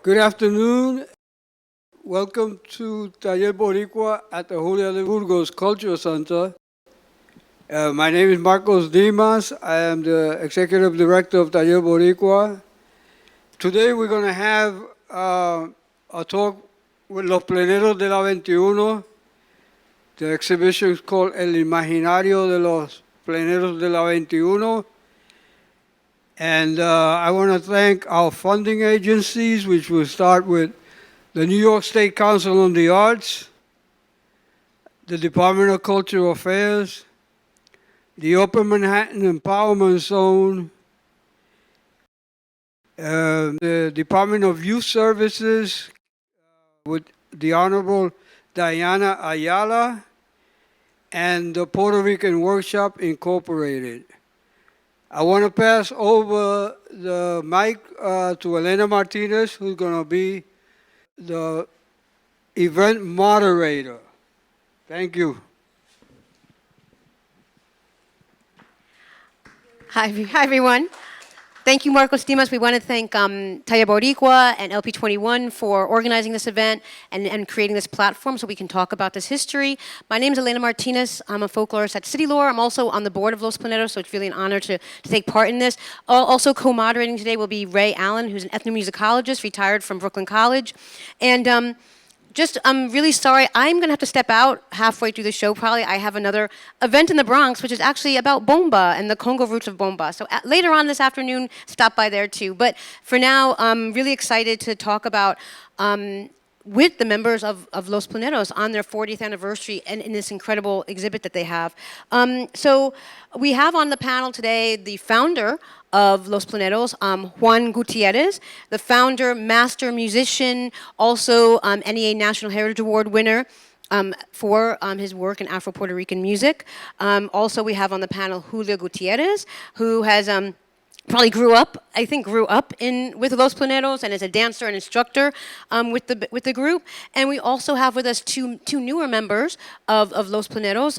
Good afternoon. Welcome to Taller Boricua at the Julia de Burgos Cultural Center. My name is Marcos Dimas. I am the Executive Director of Taller Boricua. Today we're going to have a talk with Los Pleneros de la 21. The exhibition is called El Imaginario de los Pleneros de la 21. And I want to thank our funding agencies, which will start with the New York State Council on the Arts, the Department of Cultural Affairs, the Upper Manhattan Empowerment Zone, the Department of Youth Services with the Honorable Diana Ayala, and the Puerto Rican Workshop Incorporated. I want to pass over the mic to Elena Martinez, who's going to be the event moderator. Thank you. Hi, everyone. Thank you, Marcos Dimas. We want to thank Taller Boricua and LP21 for organizing this event and creating this platform so we can talk about this history. My name is Elena Martinez. I'm a folklorist at City Lore. I'm also on the board of Los Pleneros, so it's really an honor to take part in this. Also co-moderating today will be Ray Allen, who's an ethnomusicologist, retired from Brooklyn College. And I'm really sorry. I'm going to have to step out halfway through the show, probably. I have another event in the Bronx, which is actually about bomba and the Congo roots of bomba. So later on this afternoon, stop by there too. But for now, I'm really excited to talk about with the members of Los Pleneros on their 40th anniversary and in this incredible exhibit that they have. So we have on the panel today the founder of Los Pleneros, Juan Gutierrez, the founder, master musician, also NEA National Heritage Award winner for his work in Afro-Puerto Rican music. Also we have on the panel Julia Gutierrez, who has probably grew up with Los Pleneros and is a dancer and instructor with the group. And we also have with us two newer members of Los Pleneros,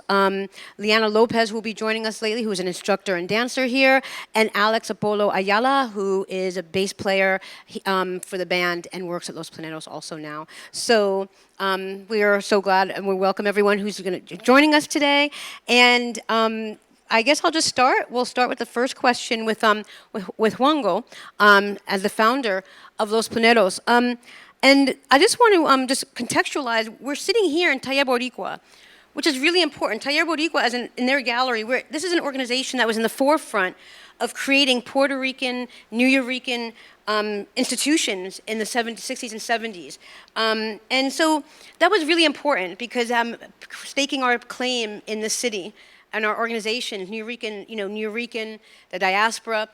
Liana Lopez, who will be joining us lately, who is an instructor and dancer here, and Alex Apolo Ayala, who is a bass player for the band and works at Los Pleneros also now. So we are so glad and we welcome everyone who's joining us today. And I guess I'll just start. We'll start with the first question with Juango as the founder of Los Pleneros. And I just want to just contextualize. We're sitting here in Taller Boricua, which is really important. Taller Boricua, as in their gallery, this is an organization that was in the forefront of creating Puerto Rican, New Yorican institutions in the 60s and 70s. And so that was really important because staking our claim in the city and our organizations, New Yorican, the diaspora,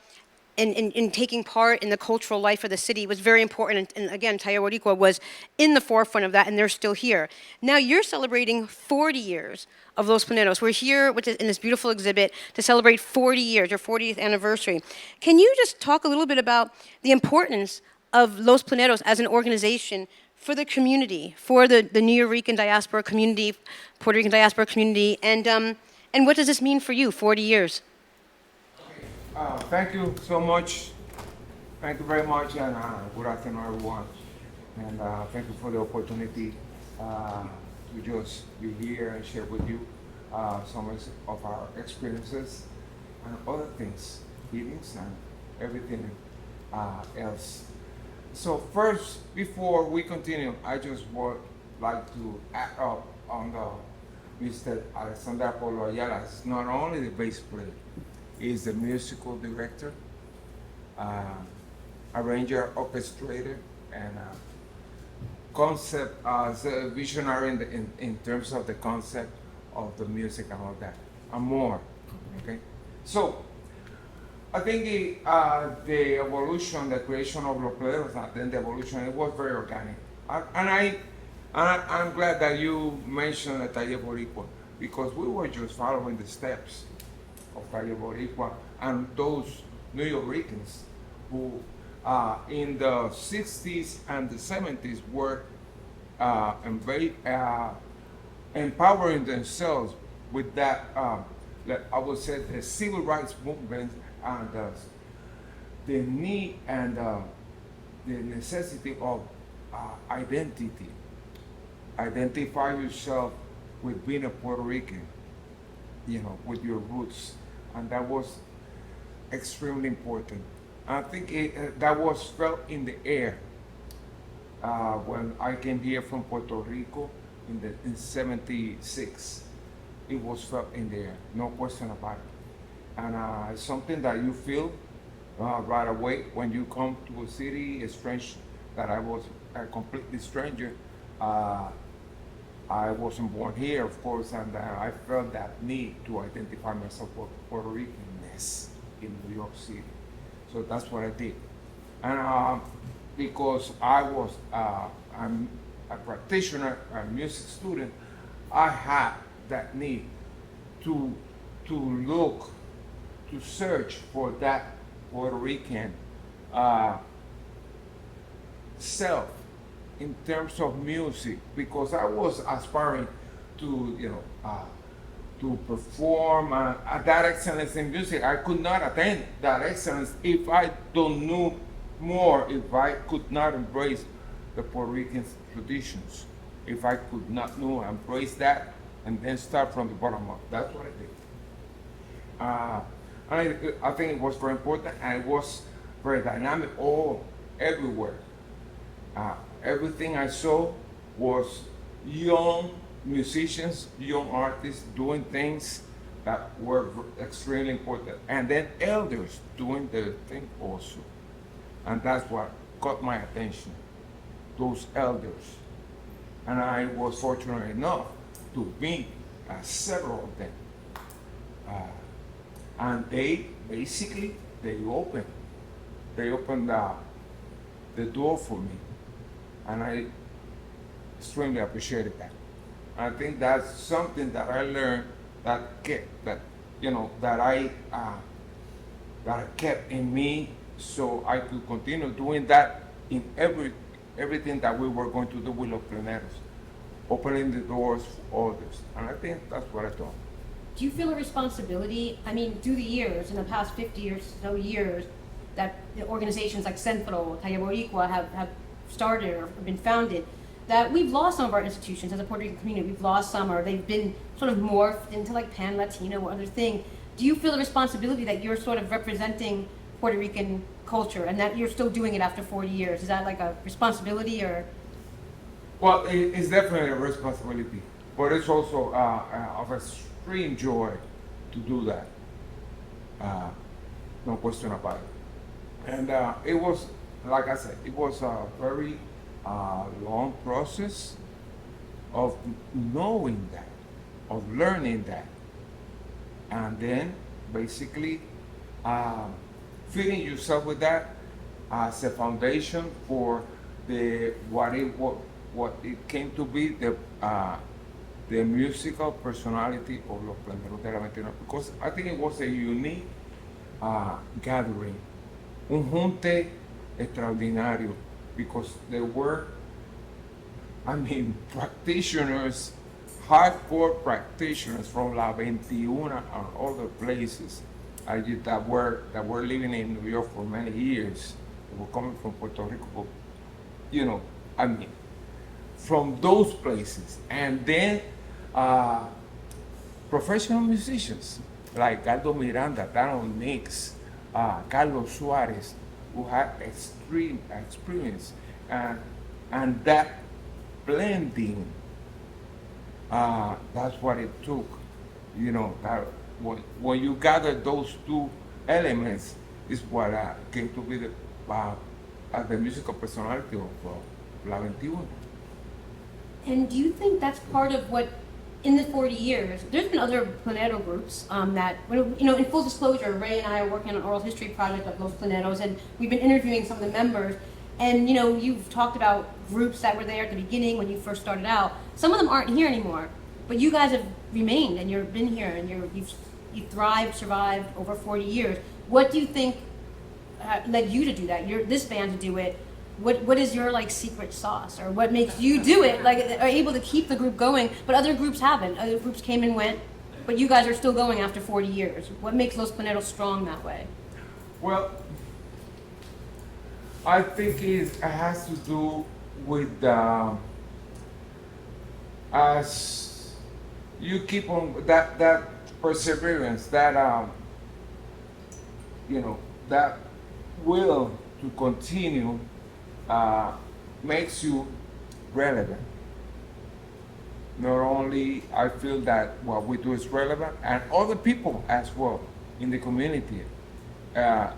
and taking part in the cultural life of the city was very important. And again, Taller Boricua was in the forefront of that, and they're still here. Now you're celebrating 40 years of Los Pleneros. We're here in this beautiful exhibit to celebrate 40 years, your 40th anniversary. Can you just talk a little bit about the importance of Los Pleneros as an organization for the community, for the New Yorican diaspora community, Puerto Rican diaspora community, and what does this mean for you, 40 years? Thank you so much. Thank you very much, and good afternoon, everyone. And thank you for the opportunity to just be here and share with you some of our experiences and other things, meetings and everything else. So first, before we continue, I just would like to add up on the Mr. Alexander Apolo Ayala is not only the bass player, he is the musical director, arranger, orchestrator, and concept as a visionary in terms of the concept of the music and all that, and more. Okay, so I think the evolution, the creation of Los Pleneros, and then the evolution, it was very organic, I'm glad that you mentioned Taller Boricua because we were just following the steps of Taller Boricua and those New Yorkers who in the 60s and the 70s were very empowering themselves with that, I would say, the civil rights movement and the need and the necessity of identity. Identify yourself with being a Puerto Rican, with your roots. And that was extremely important. I think that was felt in the air when I came here from Puerto Rico in '76. It was felt in the air, no question about it. And it's something that you feel right away when you come to a city, a strange, that I was a completely stranger. I wasn't born here, of course, and I felt that need to identify myself with Puerto Ricanness in New York City. So that's what I did. And because I was I'm a practitioner, a music student, I had that need to look, to search for that Puerto Rican self in terms of music, because I was aspiring to, to perform at that excellence in music. I could not attain that excellence if I don't know more, if I could not embrace the Puerto Rican traditions, if I could not know, embrace that, and then start from the bottom up. That's what I did. I think it was very important, and it was very dynamic everywhere. Everything I saw was young musicians, young artists doing things that were extremely important, and then elders doing their thing also. And that's what caught my attention, those elders. And I was fortunate enough to meet several of them. And they basically, they opened the door for me. And I extremely appreciated that. I think that's something that I learned that I kept in me, so I could continue doing that in everything that we were going to do with Los Pleneros, opening the doors for others. And I think that's what I thought. Do you feel a responsibility? I mean, through the years, in the past 50 or so years, that the organizations like Centro, Talla Boricua have started or been founded, that we've lost some of our institutions as a Puerto Rican community. We've lost some, or they've been sort of morphed into like Pan-Latino or other thing. Do you feel the responsibility that you're sort of representing Puerto Rican culture and that you're still doing it after 40 years? Is that like a responsibility or? Well, it's definitely a responsibility, but it's also of extreme joy to do that. No question about it. And it was, like I said, it was a very long process of knowing that, of learning that, and then basically feeding yourself with that as a foundation for what it came to be, the musical personality of Los Pleneros de la 29, because I think it was a unique gathering, un junte extraordinario, because there were, practitioners, hardcore practitioners from La 21 and other places that were living in New York for many years. They were coming from Puerto Rico, from those places. And then professional musicians like Aldo Miranda, Darren Nix, Carlos Suarez, who had extreme experience, and that blending, that's what it took, that when you gather those two elements is what came to be the musical personality of La 21. And do you think that's part of what, in the 40 years, there's been other Plenero groups that, in full disclosure, Ray and I are working on an oral history project of Los Pleneros, and we've been interviewing some of the members, and you've talked about groups that were there at the beginning when you first started out. Some of them aren't here anymore, but you guys have remained, and you've been here, and you've thrived, survived over 40 years. What do you think led you to do that, this band to do it? What is your secret sauce, or what makes you do it? Are able to keep the group going, but other groups haven't. Other groups came and went, but you guys are still going after 40 years. What makes Los Pleneros strong that way? Well, I think it has to do with as you keep on that perseverance, that that will to continue makes you relevant. Not only I feel that what we do is relevant, and other people as well in the community uh,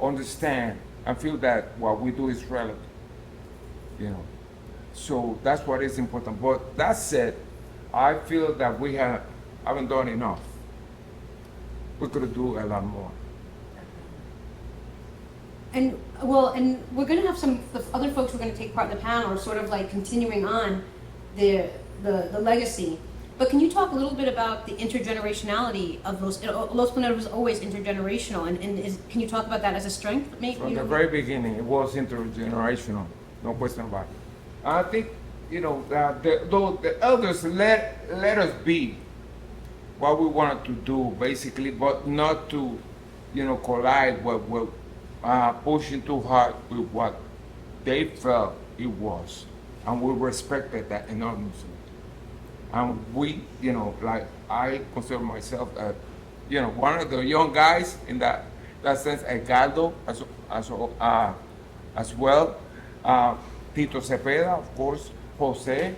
understand and feel that what we do is relevant. You know, so that's what is important. But that said, I feel that we haven't done enough. We could do a lot more. And well, and we're going to have some the other folks who are going to take part in the panel are sort of like continuing on the legacy. But can you talk a little bit about the intergenerationality of Los Planeros was always intergenerational, and can you talk about that as a strength? Maybe, From the very beginning, it was intergenerational, no question about it. I think, the elders let us be what we wanted to do, basically, but not to, collide with pushing too hard with what they felt it was. And we respected that enormously. And we, like I consider myself, one of the young guys in that sense. Edgardo as well, Tito Cepeda, of course, Jose,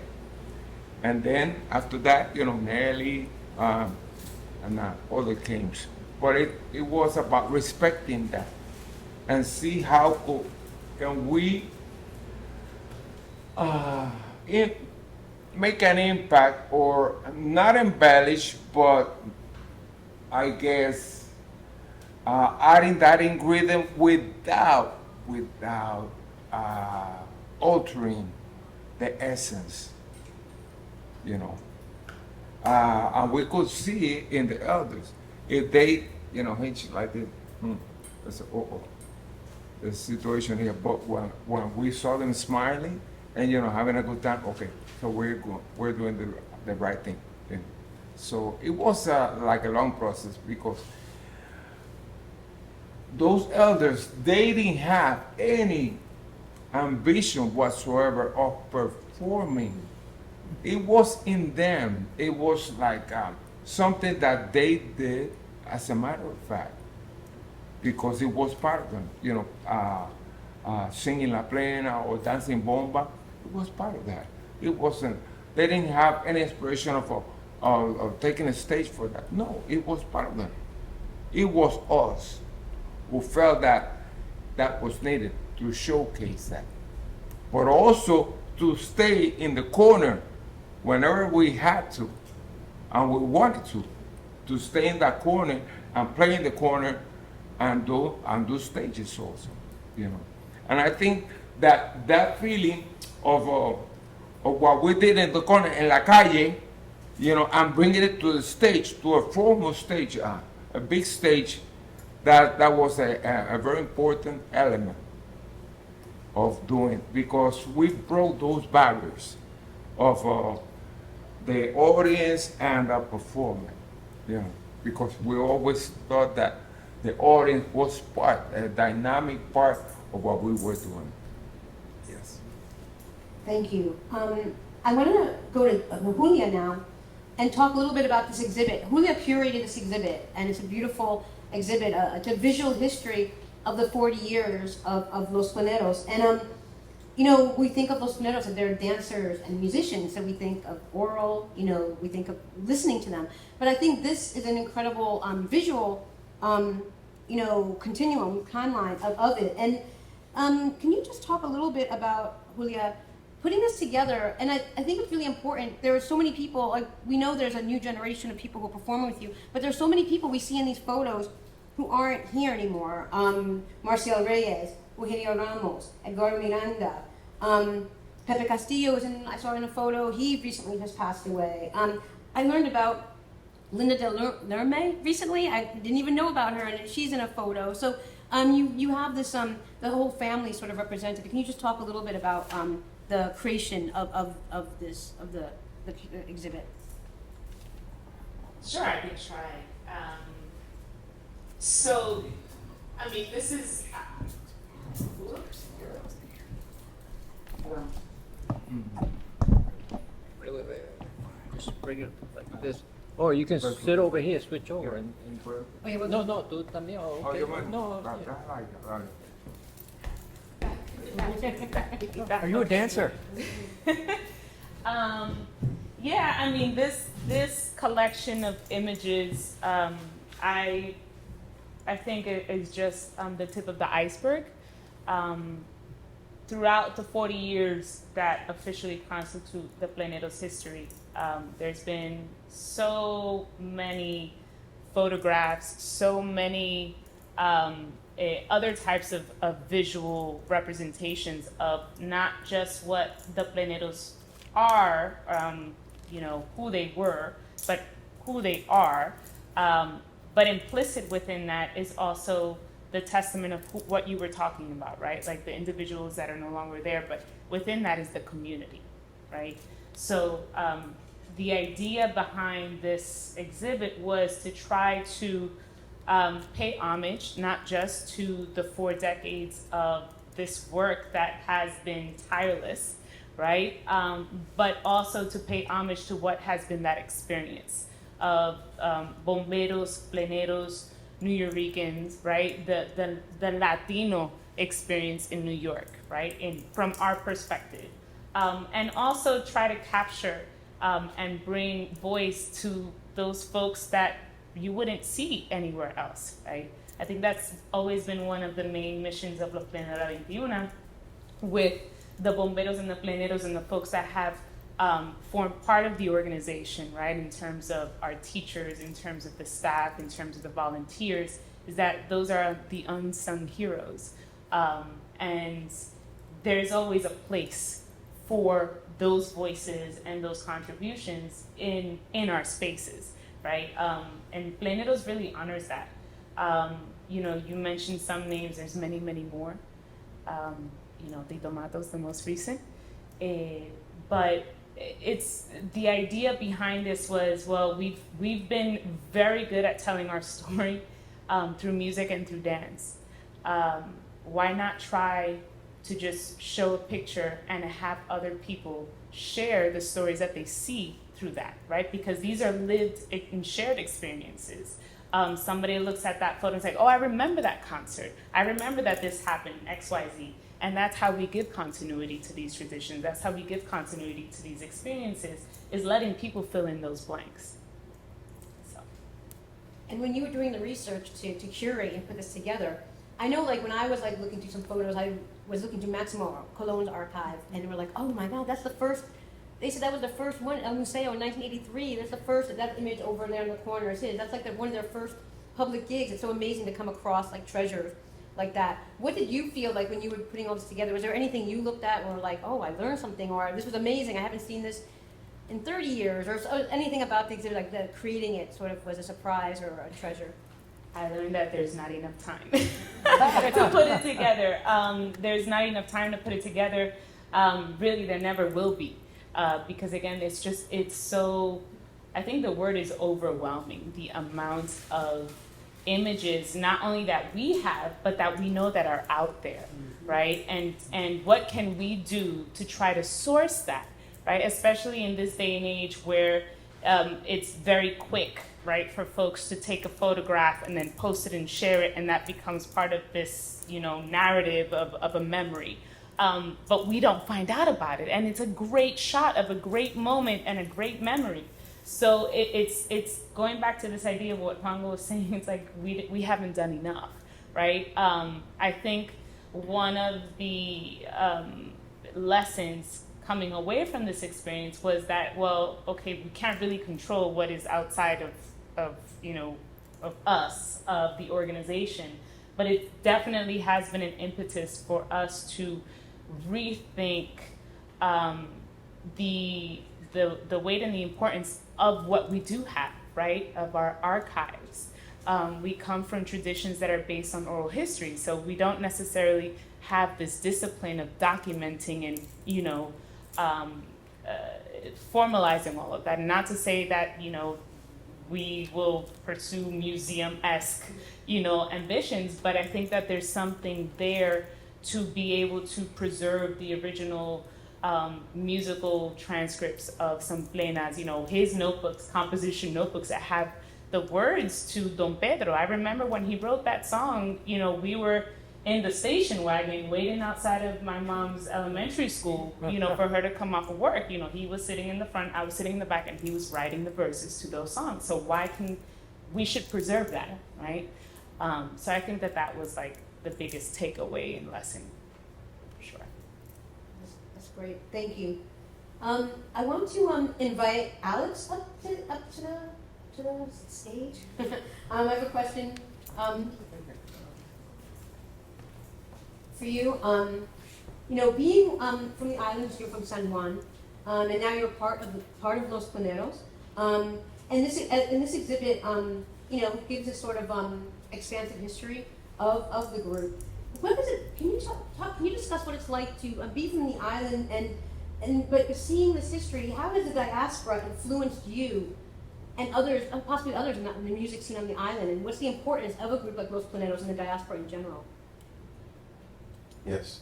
and then after that, Nelly and other kings. But it was about respecting that and see how can we make an impact, or not embellish, but I guess adding that ingredient without altering the essence, and we could see it in the elders. If they, hinge like this, I said, the situation here. But when we saw them smiling and having a good time, okay, so we're doing the right thing. So it was like a long process, because those elders, they didn't have any ambition whatsoever of performing. It was in them. It was like something that they did as a matter of fact, because it was part of them. Singing La Plena or dancing Bomba, it was part of that. It wasn't. They didn't have any inspiration of taking a stage for that. No, it was part of them. It was us who felt that was needed to showcase that, but also to stay in the corner whenever we had to, and we wanted to stay in that corner and play in the corner and do stages also, And I think that feeling of what we did in the corner, in La Calle, and bringing it to the stage, to a formal stage, a big stage, that was a very important element of doing, because we broke those barriers of the audience and the performer, because we always thought that the audience was a dynamic part of what we were doing. Yes. Thank you. I want to go to Julia now and talk a little bit about this exhibit. Julia curated this exhibit, and it's a beautiful exhibit. It's a visual history of the 40 years of Los Planeros. And, we think of Los Planeros, that they're dancers and musicians, so we think of oral, we think of listening to them. But I think this is an incredible visual, continuum, timeline of it. And can you just talk a little bit about, Julia, putting this together? And I think it's really important. There are so many people, like, we know there's a new generation of people who are performing with you, but there's so many people we see in these photos who aren't here anymore. Marcial Reyes, Eugenio Ramos, Edgardo Miranda, Pepe Castillo I saw in a photo. He recently has passed away. I learned about Linda Del Lerme recently. I didn't even know about her, and she's in a photo. So you have this the whole family sort of represented. Can you just talk a little bit about the creation of the exhibit? Sure, I can try. So, I mean, this is. Whoops, you're Wait, wait, wait. Just bring it like this. Or you can sit over here, switch over and Oh, yeah, no, no, tú también. Oh, Oh, okay. you mind? No, Right, yeah. right, right. Are you a dancer? Yeah, I mean this collection of images, I think it is just the tip of the iceberg. Throughout the 40 years that officially constitute the Planeros history, there's been so many photographs, so many other types of visual representations of not just what the Planeros are, who they were, but who they are. But implicit within that is also the testament of what you were talking about, right? Like the individuals that are no longer there, but within that is the community, right? So the idea behind this exhibit was to try to pay homage not just to the 4 decades of this work that has been tireless, right? But also to pay homage to what has been that experience of bomberos, pleneros, New Yorkers, right? The Latino experience in New York, right? From our perspective. And also try to capture and bring voice to those folks that you wouldn't see anywhere else, right? I think that's always been one of the main missions of La Plenera 21 with the bomberos and the pleneros and the folks that have formed part of the organization, right, in terms of our teachers, in terms of the staff, in terms of the volunteers, is that those are the unsung heroes. And there's always a place for those voices and those contributions in our spaces, right? And Pleneros really honors that. You mentioned some names, there's many, many more. Tito Matos, the most recent. But it's the idea behind this was, well, we've been very good at telling our story through music and through dance. Why not try to just show a picture and have other people share the stories that they see through that, right? Because these are lived and shared experiences. Somebody looks at that photo and says, oh, I remember that concert. I remember that this happened, X, Y, Z. And that's how we give continuity to these traditions. That's how we give continuity to these experiences, is letting people fill in those blanks. So. And when you were doing the research to curate and put this together, I know like when I was like looking through some photos, I was looking through Maximo Colon's archive, and they were like, oh my God, that's the first, they said that was the first one, El Museo in 1983, that's the first, that image over there in the corner is his. That's like one of their first public gigs. It's so amazing to come across like treasures like that. What did you feel like when you were putting all this together? Was there anything you looked at or like, oh, I learned something, or this was amazing, I haven't seen this in 30 years, or anything about the exhibit, like the creating it sort of was a surprise or a treasure? I learned that there's not enough time to put it together. There's not enough time to put it together. Really, there never will be. Because again, it's so, I think the word is overwhelming, the amount of images, not only that we have, but that we know that are out there, right? And what can we do to try to source that, right? Especially in this day and age where it's very quick, right, for folks to take a photograph and then post it and share it, and that becomes part of this, narrative of a memory. But we don't find out about it, and it's a great shot of a great moment and a great memory. So it's going back to this idea of what Juan was saying. It's like we haven't done enough, right? I think one of the lessons coming away from this experience was that, well, okay, we can't really control what is outside of us, of the organization, but it definitely has been an impetus for us to rethink the weight and the importance of what we do have, right, of our archives. We come from traditions that are based on oral history, so we don't necessarily have this discipline of documenting and, formalizing all of that. And not to say that, we will pursue museum-esque, ambitions, but I think that there's something there to be able to preserve the original musical transcripts of some plenas, you know, his notebooks, composition notebooks that have the words to Don Pedro. I remember when he wrote that song, you know, we were in the station wagon waiting outside of my mom's elementary school, you know, for her to come off of work. You know, he was sitting in the front, I was sitting in the back, and he was writing the verses to those songs. So we should preserve that, right? So I think that was like the biggest takeaway and lesson, for sure. That's great. Thank you. I want to invite Alex up to the stage. I have a question for you. You know, being from the islands, you're from San Juan, and now you're part of Los Planeros. And this exhibit, you know, gives a sort of expansive history of the group. What is it? Can you talk? Can you discuss what it's like to be from the island but seeing this history? How has the diaspora influenced you and others, possibly others in the music scene on the island? And what's the importance of a group like Los Planeros and the diaspora in general? Yes.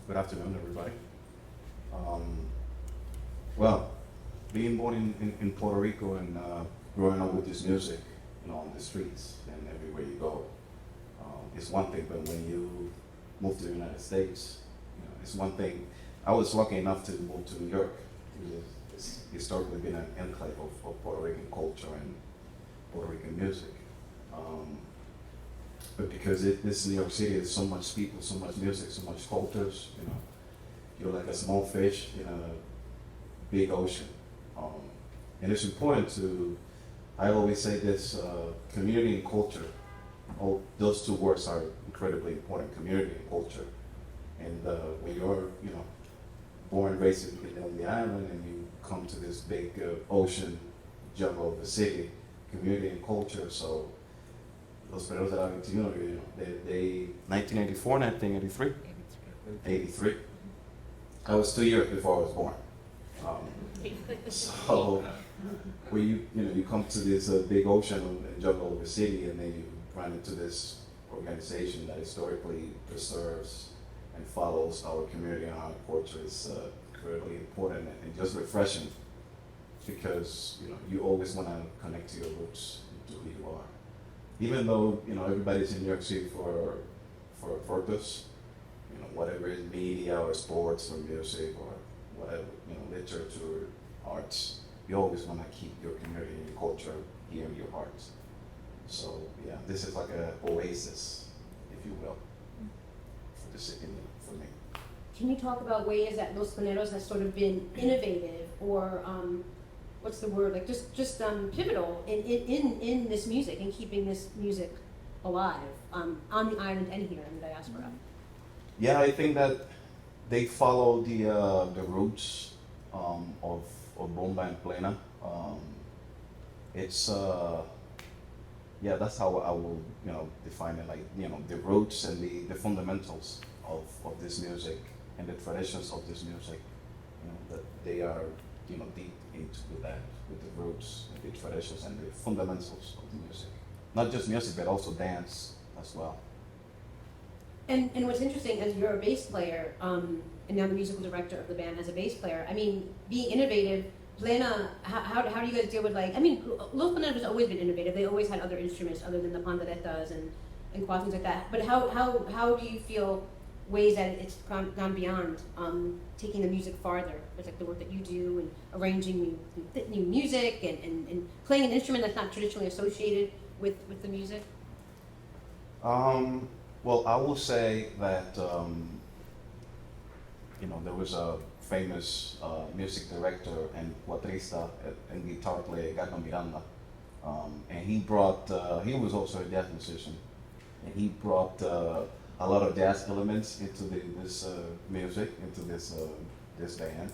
Good afternoon, everybody. Well, being born in Puerto Rico and growing up with this music, you know, on the streets and everywhere you go, it's one thing. But when you move to the United States, you know, it's one thing. I was lucky enough to move to New York. It's historically been an enclave of Puerto Rican culture and Puerto Rican music. But because this New York City is so much people, so much music, so much cultures, you know, you're like a small fish in a big ocean. And it's important to, I always say this, community and culture, those two words are incredibly important, community and culture. And when you're, you know, born and raised on the island and you come to this big ocean jungle of the city, community and culture, so Los Planeros de la 21, you know, they 1984, 1983? 83. I was 2 years before I was born. So when you come to this big ocean and jungle of the city, and then you run into this organization that historically preserves and follows our community and our culture is incredibly important and just refreshing, because you know you always want to connect to your roots, to who you are. Even though you know everybody's in New York City for a purpose, you know, whatever is media or sports or music or whatever, you know, literature, arts, you always want to keep your community and your culture here in your hearts. So yeah, this is like an oasis, if you will, for the city, for me. Can you talk about ways that Los Planeros has sort of been innovative or what's the word, like just pivotal in this music and keeping this music alive on the island and here in the diaspora? Yeah, I think that they follow the roots of bomba and plena. It's yeah, that's how I will define it. Like the roots and the fundamentals of this music and the traditions of this music. That they are deep into that, with the roots and the traditions and the fundamentals of the music. Not just music, but also dance as well. And what's interesting, as you're a bass player, and now the musical director of the band as a bass player, I mean, being innovative, Plena, how do you guys deal with Los Planeros has always been innovative. They always had other instruments other than the panderetas and things like that. But how do you feel ways that it's gone beyond taking the music farther? It's like the work that you do and arranging new music and playing an instrument that's not traditionally associated with the music? Well, I will say that there was a famous music director and cuatrista and guitar player, Gato Miranda, and he brought. He was also a jazz musician, and he brought a lot of jazz elements into this music, into this band.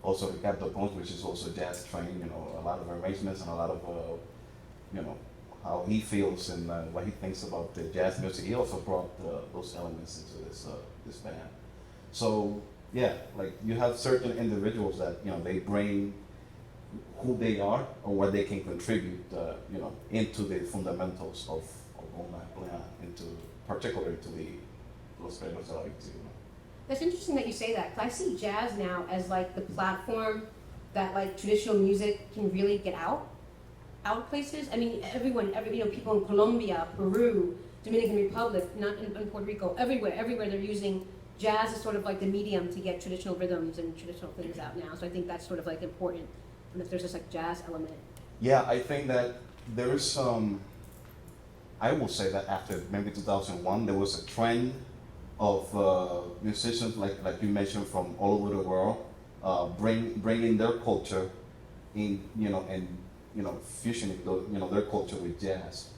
Also, Ricardo Pons, which is also jazz trained. A lot of arrangements and a lot of how he feels and what he thinks about the jazz music. He also brought those elements into this band. So yeah, like you have certain individuals that they bring who they are or what they can contribute, into the fundamentals of bomba and plena, into particularly to the Los Planeros de la 21. That's interesting that you say that, 'cause I see jazz now as like the platform that like traditional music can really get out places. I mean, people in Colombia, Peru, Dominican Republic, not in Puerto Rico, everywhere they're using jazz as sort of like the medium to get traditional rhythms and traditional things out now. So I think that's sort of like important, and if there's this like jazz element. Yeah, I think that there is some. I will say that after maybe 2001, there was a trend of musicians, like you mentioned, from all over the world, bringing their culture in, and fusioning their culture with jazz.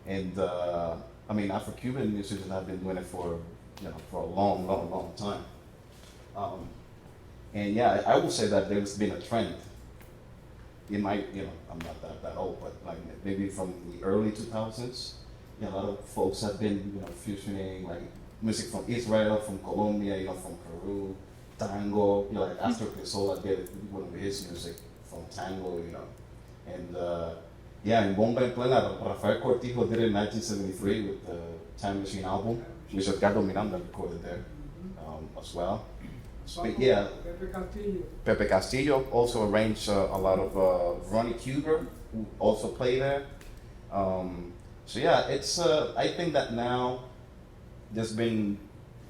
And I mean, Afro-Cuban musicians have been doing it for a long time. And yeah, I will say that there's been a trend. It might, I'm not that old, but like maybe from the early 2000s, a lot of folks have been, fusioning like music from Israel, from Colombia, from Peru, tango, like Astor Piazzolla did one of his music from tango, and yeah, in Bomba en Plena, Rafael Cortijo did it in 1973 with the Time Machine album, which Edgardo Miranda recorded there as well. But yeah, Pepe Castillo also arranged a lot of Ronnie Huber, who also played there. So yeah, it's I think that now there's been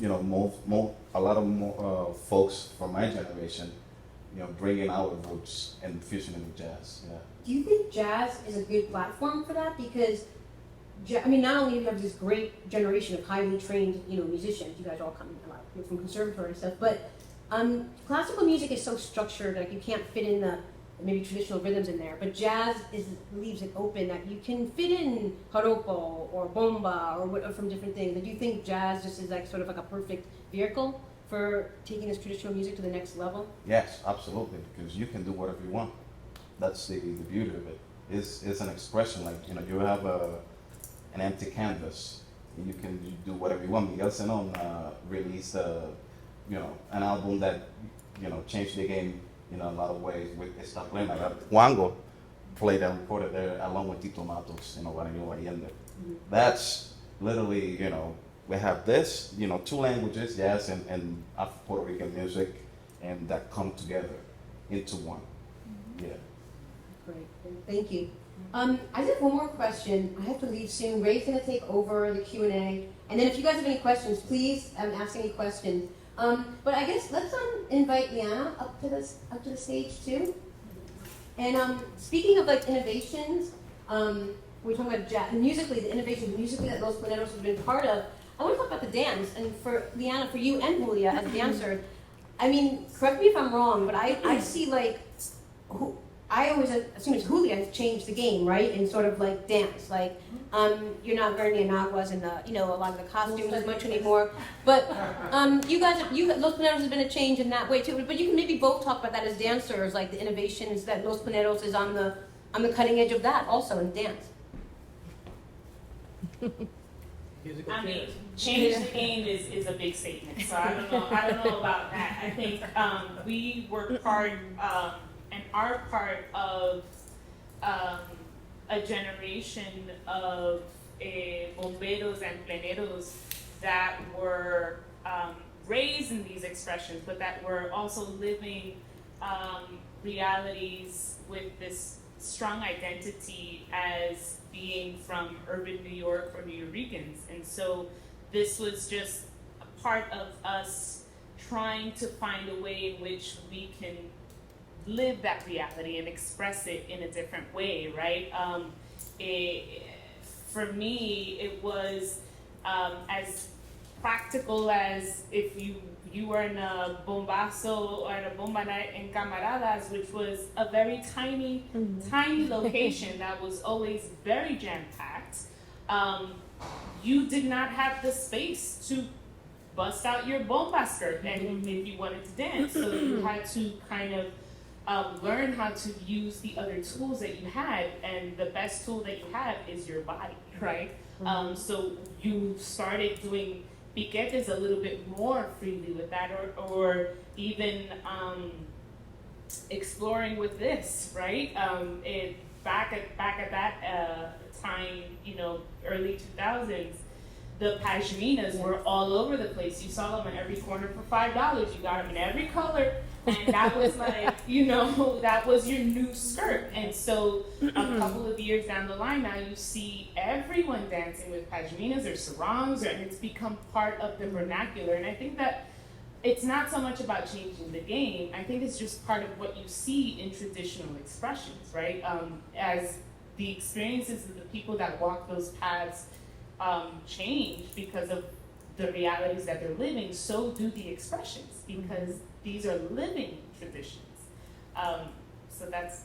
a lot of more folks from my generation, bringing our roots and fusioning with jazz. Yeah. Do you think jazz is a good platform for that? Because, I mean, not only do you have this great generation of highly trained, musicians, you guys all come a lot from conservatory and stuff, but classical music is so structured, like you can't fit in the maybe traditional rhythms in there, but jazz leaves it open that you can fit in joropo or bomba or from different things. And do you think jazz just is like sort of like a perfect vehicle for taking this traditional music to the next level? Yes, absolutely, because you can do whatever you want. That's the beauty of it. It's an expression, like, you have an empty canvas, and you can do whatever you want. Miguel Zenon released an album that, changed the game in a lot of ways with Esta Plena. Juango played and recorded there along with Tito Matos, Guaraní Allende. That's literally, we have this, two languages, jazz and Afro-Puerto Rican music, and that come together into one. Yeah. Great, thank you. I just have one more question. I have to leave soon. Ray's going to take over the Q&A, and then if you guys have any questions, please ask any questions. But I guess let's invite Liana up to the stage too. And speaking of like innovations, we're talking about jazz, musically, the innovations musically that Los Planeros has been part of. I want to talk about the dance, and for Liana, for you and Julia as a dancer. I mean, correct me if I'm wrong, but I see like I always assume it's Julia has changed the game, right? In sort of like dance, like you're not wearing the enaguas and a lot of the costumes as much anymore. But Los Planeros has been a change in that way too. But you can maybe both talk about that as dancers, like the innovations that Los Planeros is on the cutting edge of that also in dance. I mean, change the game is a big statement. So I don't know about that. I think we work hard and are part of a generation of bomberos and pleneros that were raised in these expressions, but that were also living realities with this strong identity as being from urban New York or New Yorkers. And so this was just a part of us trying to find a way in which we can live that reality and express it in a different way, right? For me, it was as practical as if you were in a bombazo or in a bomba night in Camaradas, which was a very tiny location that was always very jam-packed. You did not have the space to bust out your bomba skirt and if you wanted to dance, so you had to kind of learn how to use the other tools that you had, and the best tool that you have is your body, right? So you started doing piquetes a little bit more freely with that, or even exploring with this, right? Back at that time, early 2000s, the pashminas were all over the place. You saw them in every corner for $5. You got them in every color. And that was like, you know, that was your new skirt. And so a couple of years down the line now, you see everyone dancing with pashminas or sarongs, and it's become part of the vernacular. And I think that it's not so much about changing the game. I think it's just part of what you see in traditional expressions, right? As the experiences of the people that walk those paths change because of the realities that they're living, so do the expressions, because these are living traditions. So that's,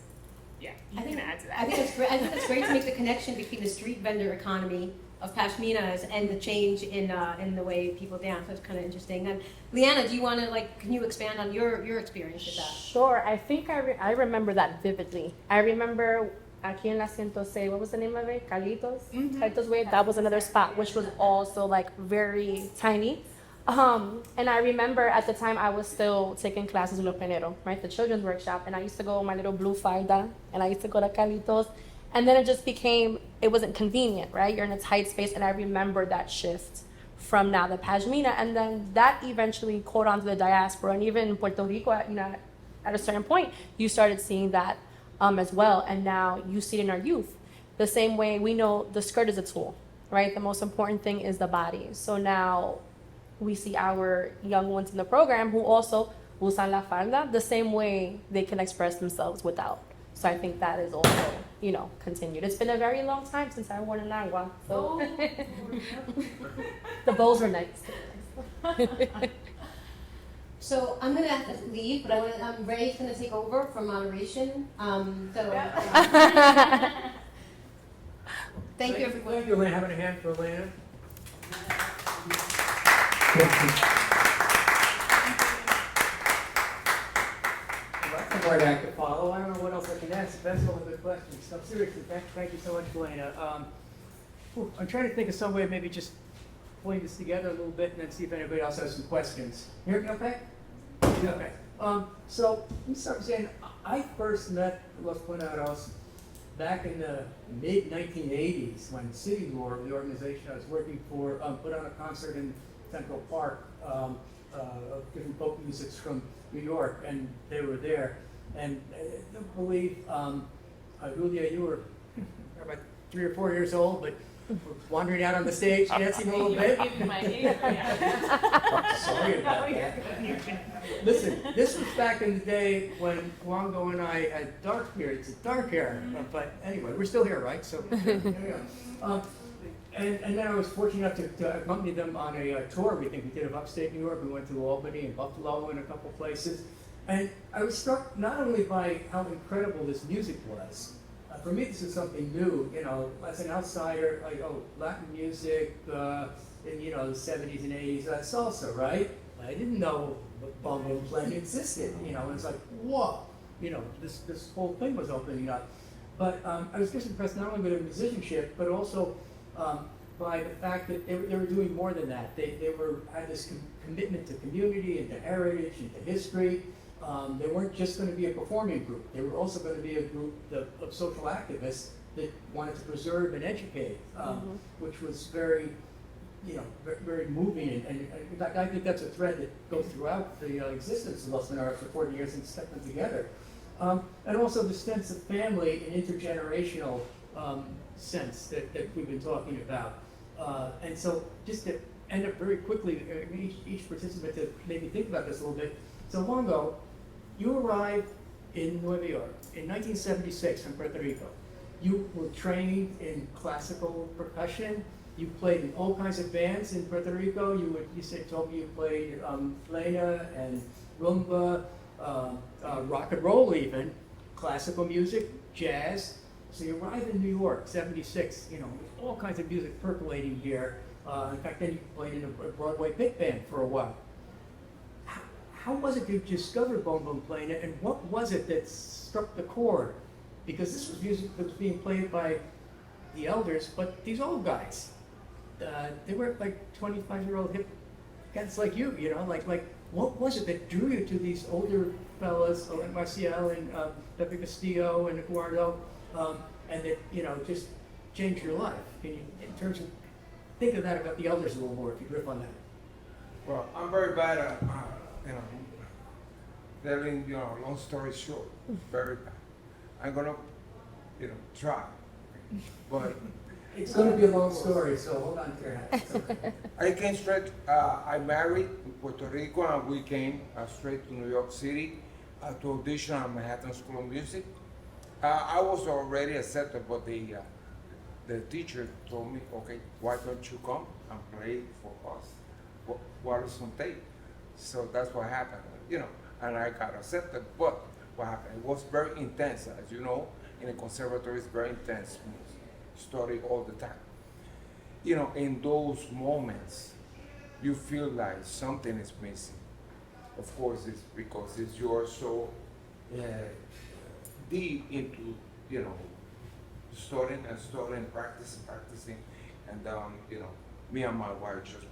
yeah, you can add to that. I think it's great. I think it's great to make the connection between the street vendor economy of pashminas and the change in the way people dance. That's kind of interesting. And Leanna, do you want to can you expand on your experience with that? Sure. I think I remember that vividly. I remember aquí en la 106, what was the name of it? Carlitos? Carlitos Way. That was another spot, which was also very tiny. And I remember at the time I was still taking classes in Lo Penero, right? The children's workshop. And I used to go with my little blue falda, and I used to go to Carlitos. And then it just became, it wasn't convenient, right? You're in a tight space. And I remember that shift from now the pashmina. And then that eventually caught on to the diaspora. And even in Puerto Rico, at a certain point, you started seeing that as well. And now you see it in our youth. The same way we know the skirt is a tool, right? The most important thing is the body. So now we see our young ones in the program who also usan la falda the same way they can express themselves without. So I think that is also, continued. It's been a very long time since I worn an agua. So the bows are nice. So I'm gonna have to leave, but Ray's gonna take over for moderation. Thank you, everyone. Thank you, Lynn. Having a hand for Lynn. More that I could follow. I don't know what else I can ask. That's all the good questions. No, seriously, thank you so much, Elena. I'm trying to think of some way of maybe just pulling this together a little bit and then see if anybody else has some questions. You hear me okay? Okay. So let me start saying I first met Los Buenaros back in the mid-1980s when City Lore, the organization I was working for, put on a concert in Central Park of different folk musics from New York, and they were there. And I don't believe, Julia, you were about 3 or 4 years old, but were wandering out on the stage dancing a little bit. Sorry about that. Listen, this was back in the day when Luongo and I had dark periods, dark hair. But anyway, we're still here, right? So here we go. And then I was fortunate enough to accompany them on a tour we did of upstate New York. We went to Albany and Buffalo and a couple places. And I was struck not only by how incredible this music was. For me, this is something new. As an outsider, Latin music in the 70s and 80s, that's salsa, right? I didn't know bongo playing existed. It's like, whoa, this whole thing was opening up. But I was just impressed not only with their musicianship, but also by the fact that they were doing more than that. They had this commitment to community and to heritage and to history. They weren't just going to be a performing group. They were also going to be a group of social activists that wanted to preserve and educate, which was very, very moving. And in fact, I think that's a thread that goes throughout the existence of Los Buenaros for 40 years and stuck them together. And also the sense of family and intergenerational sense that we've been talking about. And so just to end up very quickly, each participant to maybe think about this a little bit. So Luongo, you arrived in Nueva York in 1976 from Puerto Rico. You were trained in classical percussion. You played in all kinds of bands in Puerto Rico. You told me you played plena and rumba, rock and roll even, classical music, jazz. So you arrived in New York, 76, with all kinds of music percolating here. In fact, then you played in a Broadway pit band for a while. How was it you discovered Bon Bon Plena, and what was it that struck the chord? Because this was music that was being played by the elders, but these old guys, they were like 25-year-old hip cats like you, like what was it that drew you to these older fellas, like Marcial and Pepe Castillo and Eduardo, and that just changed your life? In terms of think of that about the elders a little more, if you riff on that. Well, I'm very bad at, you know, telling, you know, long story short, very bad. I'm gonna, you know, try, but It's gonna be a long story, so hold on to your hat. It's okay. I came straight, I married in Puerto Rico and we came straight to New York City to audition at Manhattan School of Music. I was already accepted, but the teacher told me, okay, why don't you come and play for us? What is on tape? So that's what happened, you know, and I got accepted. But what happened? It was very intense, as you know, in a conservatory, it's very intense. Study all the time. You know, in those moments, you feel like something is missing. Of course, it's because you're so deep into, you know, studying, practicing, and you know, me and my wife just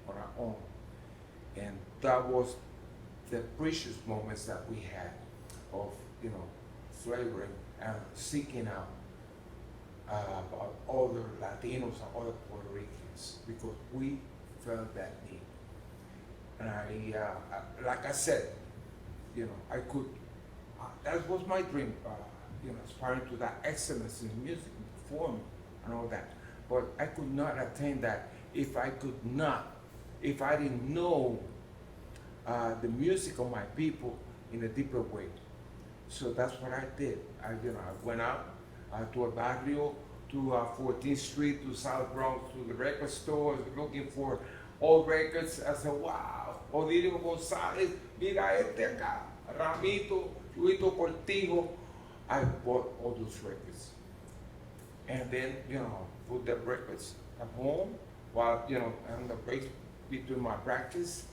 on our own, and that was the precious moments that we had of, you know, flavoring and seeking out about other Latinos and other Puerto Ricans because we felt that need. And I like I said, you know, I could, that was my dream, you know, aspiring to that excellence in music, in performing and all that. But I could not attain that if I didn't know the music of my people in a deeper way. So that's what I did. I went out to a barrio, to 14th Street, to South Bronx, to the record stores, looking for old records. I said, wow, Odirio González, mira este acá, Ramito, Luito Cortijo. I bought all those records. And then, you know, put the records at home while, you know, on the break between my practice.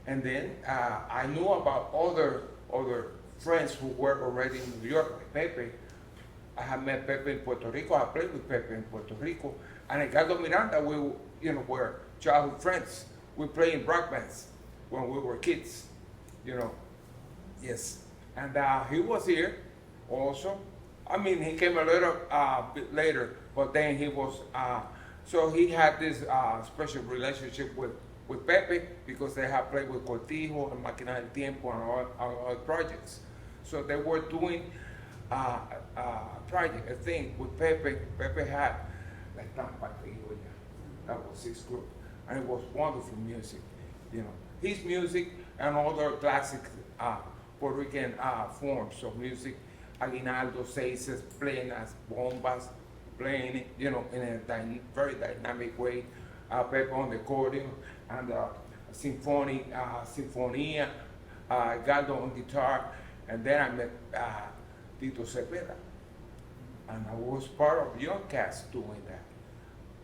And then I knew about other friends who were already in New York, like Pepe. I had met Pepe in Puerto Rico. I played with Pepe in Puerto Rico. And Ricardo Miranda, we, you know, were childhood friends. We played in rock bands when we were kids, you know. Yes. And he was here also. I mean, he came a little bit later, but then he was, so he had this special relationship with Pepe because they had played with Cortijo and Máquina del Tiempo and all other projects. So they were doing project, a thing with Pepe. Pepe had La Estampa Criolla. That was his group. And it was wonderful music, you know. His music and other classic Puerto Rican forms of music. Aguinaldo, Seises, playing as bombas, playing it, you know, in a very dynamic way. Pepe on the accordion and Sinfonia, Galdo on guitar. And then I met Tito Cepeda. And I was part of Young Cast doing that.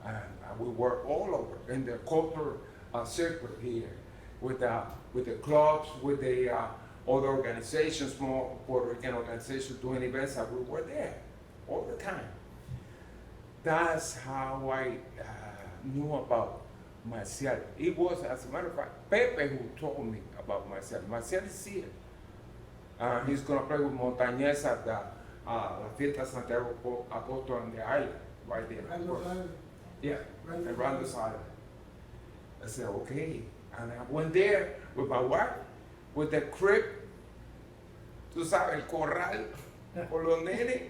And we worked all over in the cultural circuit here with the clubs, with the other organizations, small Puerto Rican organizations doing events, and we were there all the time. That's how I knew about Marcial. It was, as a matter of fact, Pepe who told me about Marcial. Marcial is here. He's going to play with Montañez at the La Fiesta Santiago Apóstol on the island, right there. Yeah, and Randos Island. I said, okay. And I went there with my wife, with the crib, tú sabes, el corral, con los nenes,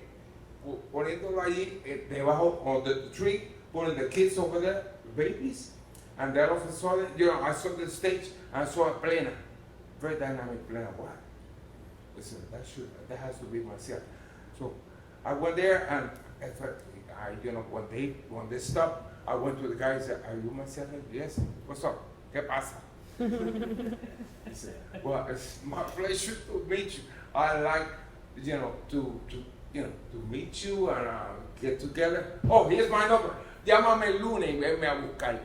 poniéndolo allí debajo of the tree, putting the kids over there, babies. And then all of a sudden, you know, I saw the stage, and I saw a plena, very dynamic plena. Wow. I said, that has to be Marcial. So I went there, and you know, when they stopped, I went to the guy and said, are you Marcial? Yes. What's up? ¿Qué pasa? He said, well, it's my pleasure to meet you. I like, you know, to meet you and get together. Oh, here's my number. Llámame el lunes y venme a buscar.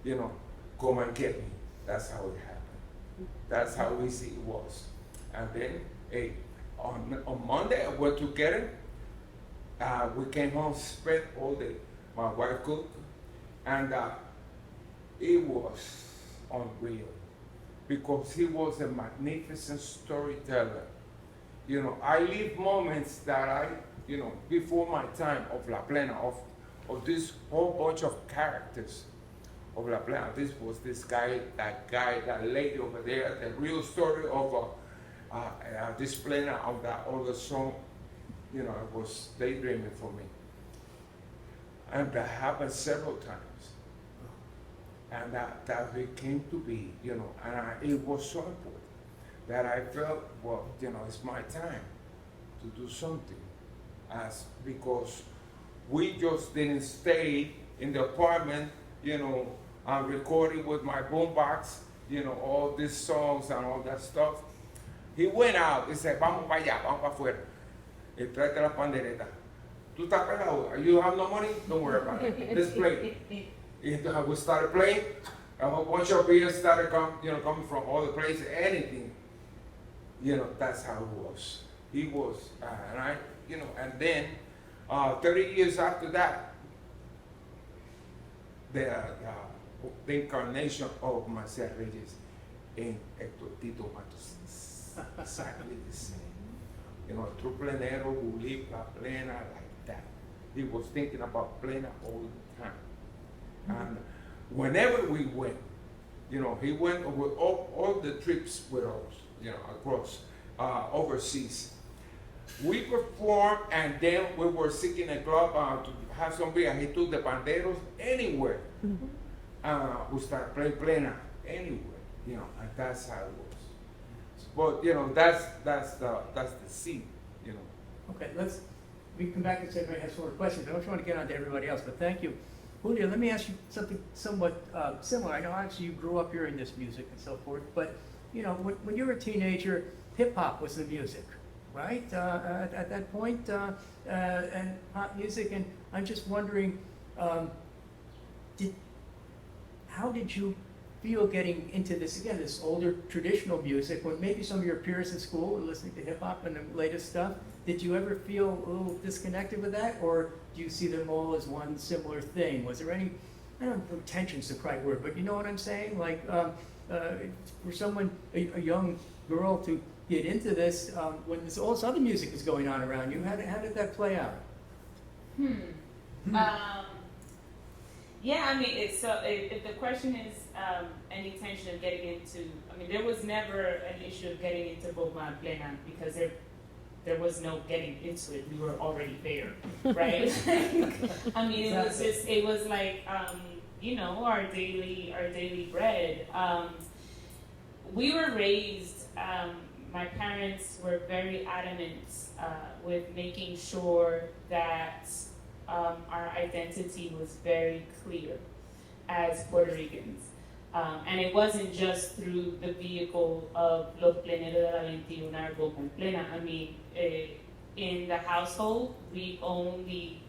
You know, come and get me. That's how it happened. That's how easy it was. And then, hey, on Monday, I went to get him. We came home, spent all day. My wife cooked, and it was unreal because he was a magnificent storyteller. You know, I live moments that you know, before my time of La Plena, of this whole bunch of characters of La Plena. This was this guy, that lady over there, the real story of this Plena, of that older song, you know, it was daydreaming for me. And that happened several times. And that it came to be, you know, and it was so important that I felt, well, you know, it's my time to do something, because we just didn't stay in the apartment, you know, recording with my boombox, you know, all these songs and all that stuff. He went out, he said, vamos para allá, vamos para afuera, y tráete la pandereta. ¿Tú estás pegado? You have no money? Don't worry about it. Let's play. We started playing. A whole bunch of beers started coming from all the places, anything. You know, that's how it was. He was, and I, you know, and then 30 years after that, the incarnation of Marcel Reyes in Hector Tito Matos, exactly the same. You know, true plenero who lived La Plena like that. He was thinking about Plena all the time. And whenever we went, you know, he went with all the trips with us, you know, across, overseas. We performed, and then we were seeking a club to have some beer. He took the panderos anywhere. We started playing Plena anywhere, you know, and that's how it was. But, you know, that's the scene, you know. Okay, we can come back and say everybody has some more questions. I don't want to get on to everybody else, but thank you. Julio, let me ask you something somewhat similar. I know obviously you grew up hearing this music and so forth, but you know, when you were a teenager, hip hop was the music, right? At that point, and pop music, and I'm just wondering, how did you feel getting into this again, this older traditional music, when maybe some of your peers in school were listening to hip hop and the latest stuff? Did you ever feel a little disconnected with that, or do you see them all as one similar thing? Was there any, I don't know, tension's the right word, but you know what I'm saying? Like, for someone, a young girl to get into this, when all this other music is going on around you, how did that play out? Yeah, I mean, if the question is any tension of getting into, I mean, there was never an issue of getting into Bomba and Plena because there was no getting into it. We were already there, right? I mean, it was like, you know, our daily bread. We were raised, my parents were very adamant with making sure that our identity was very clear as Puerto Ricans. And it wasn't just through the vehicle of Los Pleneros de la 21 or Bomba en Plena. I mean, in the household, they only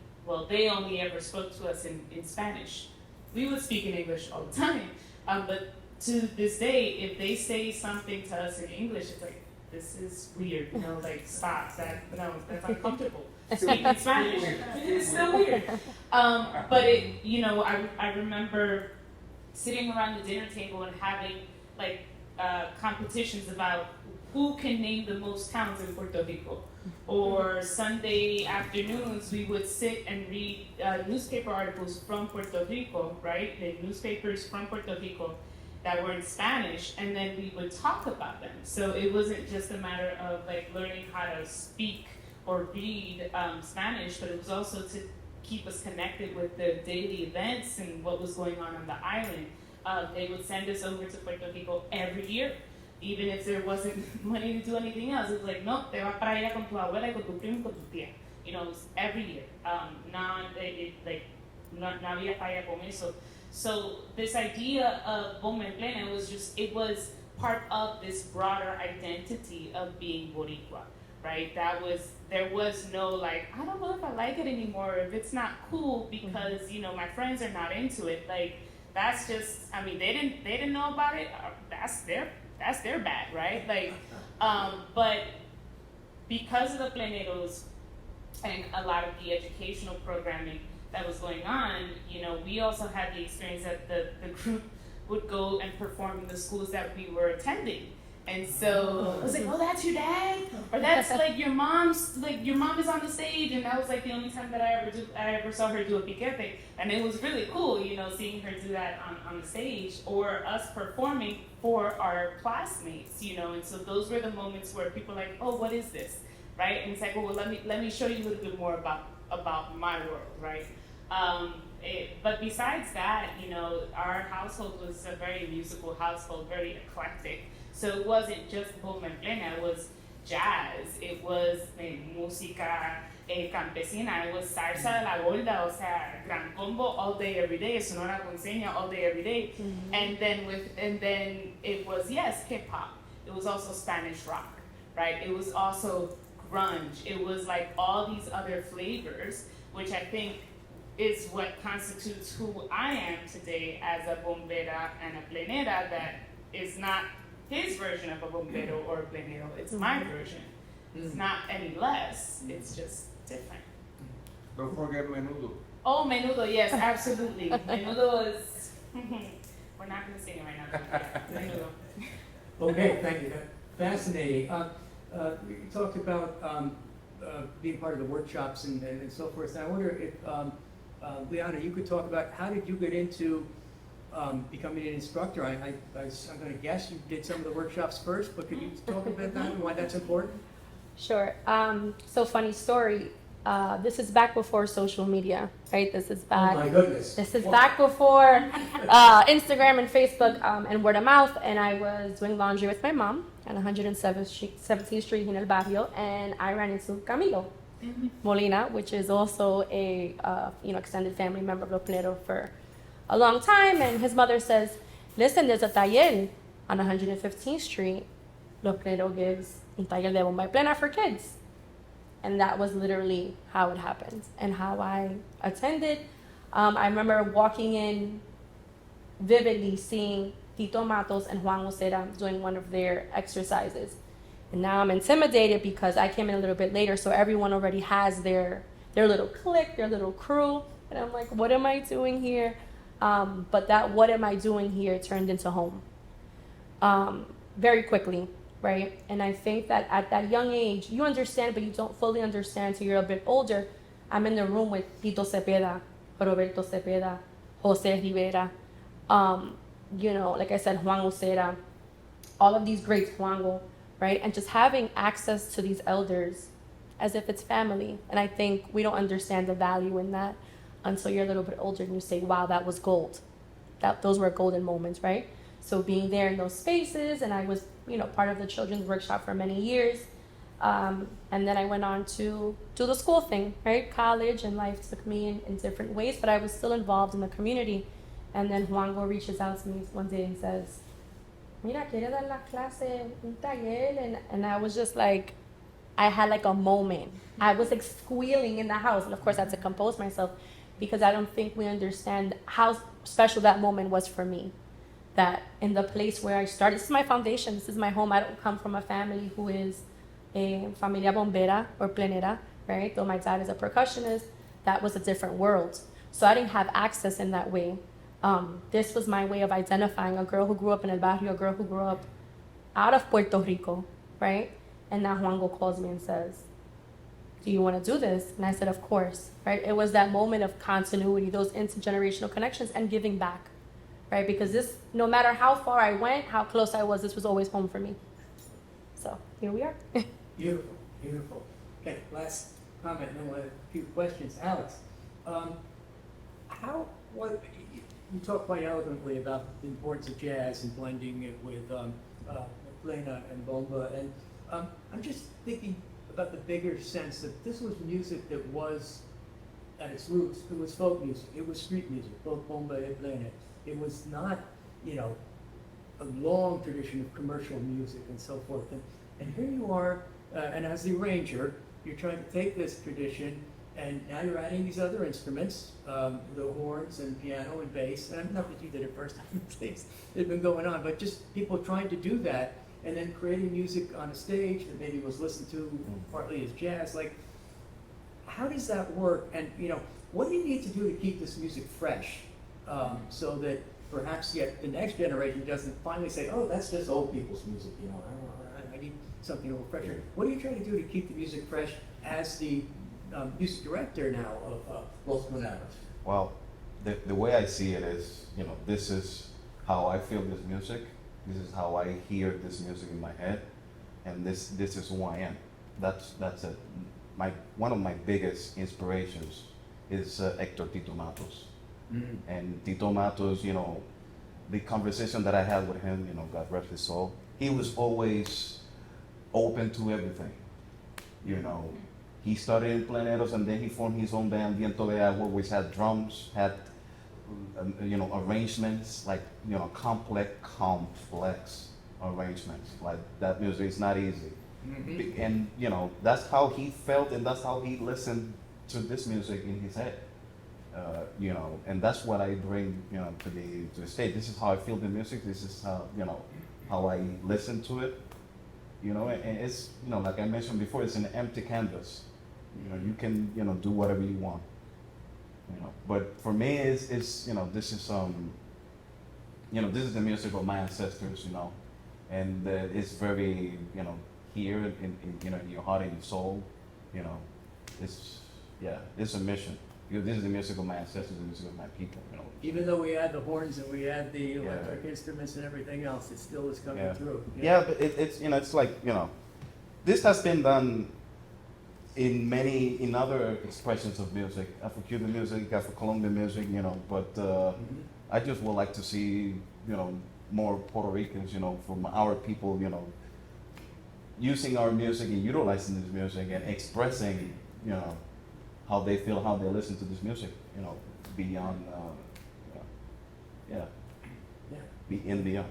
ever spoke to us in Spanish. We would speak in English all the time. But to this day, if they say something to us in English, it's like, this is weird, you know, like, stop, that's uncomfortable. Speaking Spanish, it's still weird. But it, you know, I remember sitting around the dinner table and having like competitions about who can name the most towns in Puerto Rico. Or Sunday afternoons, we would sit and read newspaper articles from Puerto Rico, right? The newspapers from Puerto Rico that were in Spanish, and then we would talk about them. So it wasn't just a matter of like learning how to speak or read Spanish, but it was also to keep us connected with the daily events and what was going on the island. They would send us over to Puerto Rico every year, even if there wasn't money to do anything else. It was like, no, te vas para allá con tu abuela y con tu primo y con tu tía. You know, it was every year. No había falla con eso. So this idea of Bomba en Plena it was part of this broader identity of being Boricua, right? There was no like, I don't know if I like it anymore, if it's not cool because, you know, my friends are not into it. Like, that's just, I mean, they didn't know about it. That's their bad, right? Like, but because of the Pleneros and a lot of the educational programming that was going on, you know, we also had the experience that the group would go and perform in the schools that we were attending. And so I was like, oh, that's your dad? Or that's like your mom's, like your mom is on the stage. And that was like the only time that I ever saw her do a piquete. And it was really cool, you know, seeing her do that on the stage, or us performing for our classmates, you know. And so those were the moments where people were like, oh, what is this, right? And it's like, well, let me show you a little bit more about my world, right? But besides that, you know, our household was a very musical household, very eclectic. So it wasn't just bomba en plena, it was jazz, it was música campesina, it was salsa de la gorda, o sea, gran combo all day, every day, sonora ponceña all day, every day. Mm-hmm. And then it was, yes, hip hop. It was also Spanish rock, right? It was also grunge. It was like all these other flavors, which I think is what constitutes who I am today as a bombera and a plenera, that is not his version of a bombero or a plenero. It's my version. It's not any less. It's just different. Don't forget menudo. Oh, menudo, yes, absolutely. Menudo is, we're not going to sing it right now. Menudo. Okay, thank you. Fascinating. You talked about being part of the workshops and so forth. And I wonder if, Liana, you could talk about how did you get into becoming an instructor? I'm going to guess you did some of the workshops first, but could you talk about that and why that's important? Sure. So funny story. This is back before social media, right? This is back. Oh my goodness. This is back before Instagram and Facebook and word of mouth. And I was doing laundry with my mom on 117th Street in El Barrio, and I ran into Camilo Molina, which is also a extended family member of Los Plenero for a long time. And his mother says, "Listen, there's a taller on 115th Street. Los Plenero gives un taller de bomba y plena for kids." And that was literally how it happened and how I attended. I remember walking in vividly seeing Tito Matos and Juan Ocera doing one of their exercises. And now I'm intimidated because I came in a little bit later, so everyone already has their little clique, their little crew. And I'm like, what am I doing here? But that what am I doing here turned into home very quickly. Right? And I think that at that young age, you understand, but you don't fully understand until you're a bit older. I'm in the room with Tito Cepeda, Roberto Cepeda, Jose Rivera, like I said, Juan Ocera, all of these greats, Juango, right? And just having access to these elders as if it's family. And I think we don't understand the value in that until you're a little bit older and you say, wow, that was gold. Those were golden moments, right? So being there in those spaces, and I was, part of the children's workshop for many years. And then I went on to do the school thing, right? College and life took me in different ways, but I was still involved in the community. And then Juango reaches out to me one day and says, "Mira, quiere dar la clase, un taller." And I was just like, I had like a moment. I was like squealing in the house. And of course I had to compose myself because I don't think we understand how special that moment was for me. That in the place where I started, this is my foundation, this is my home. I don't come from a family who is a familia bombera or plenera, right? Though my dad is a percussionist, that was a different world. So I didn't have access in that way. This was my way of identifying a girl who grew up in El Barrio, a girl who grew up out of Puerto Rico, right? And now Juango calls me and says, "Do you want to do this?" And I said, of course, right? It was that moment of continuity, those intergenerational connections and giving back. Right, because this, no matter how far I went, how close I was, this was always home for me. So here we are. Beautiful, beautiful. Okay, last comment, and then we'll have a few questions. Alex, you talk quite eloquently about the importance of jazz and blending it with plena and bomba, and I'm just thinking about the bigger sense that this was music that was, at its roots, it was folk music, it was street music, both bomba and plena. It was not, a long tradition of commercial music and so forth. And here you are, and as the arranger, you're trying to take this tradition, and now you're adding these other instruments, the horns and piano and bass. And not that you did it first, things that have been going on, but just people trying to do that, and then creating music on a stage that maybe was listened to partly as jazz. Like, how does that work? And what do you need to do to keep this music fresh? So that perhaps yet the next generation doesn't finally say, oh, that's just old people's music, you know, I need something a little fresher. What are you trying to do to keep the music fresh as the music director now of Los Planeros? Well, the way I see it is, you know, this is how I feel this music. This is how I hear this music in my head, and this is who I am. That's it. One of my biggest inspirations is Hector Tito Matos. And Tito Matos, you know, the conversation that I had with him, you know, God rest his soul, he was always open to everything. You know, he started in Planeros and then he formed his own band, Viento de Agua, which had drums, had, you know, arrangements, like, you know, complex arrangements. Like, that music is not easy. And, you know, that's how he felt and that's how he listened to this music in his head. You know, and that's what I bring, you know, to the stage. This is how I feel the music. This is how, you know, how I listen to it. You know, and it's, you know, like I mentioned before, it's an empty canvas. You know, you can, you know, do whatever you want. You know, but for me, it's you know, this is you know, this is the music of my ancestors. You know, and it's very, you know, here in you know, in your heart and your soul. You know, it's it's a mission. Because this is the music of my ancestors, the music of my people, you know. Even though we add the horns and we add the electric instruments and everything else, it still is coming through. Yeah, but it's, you know, it's like, you know, this has been done in other expressions of music, Afro-Cuban music, Afro-Colombian music, you know, but I just would like to see, you know, more Puerto Ricans, you know, from our people, you know, using our music and utilizing this music and expressing, you know, how they feel, how they listen to this music, you know, beyond, beyond. Yeah.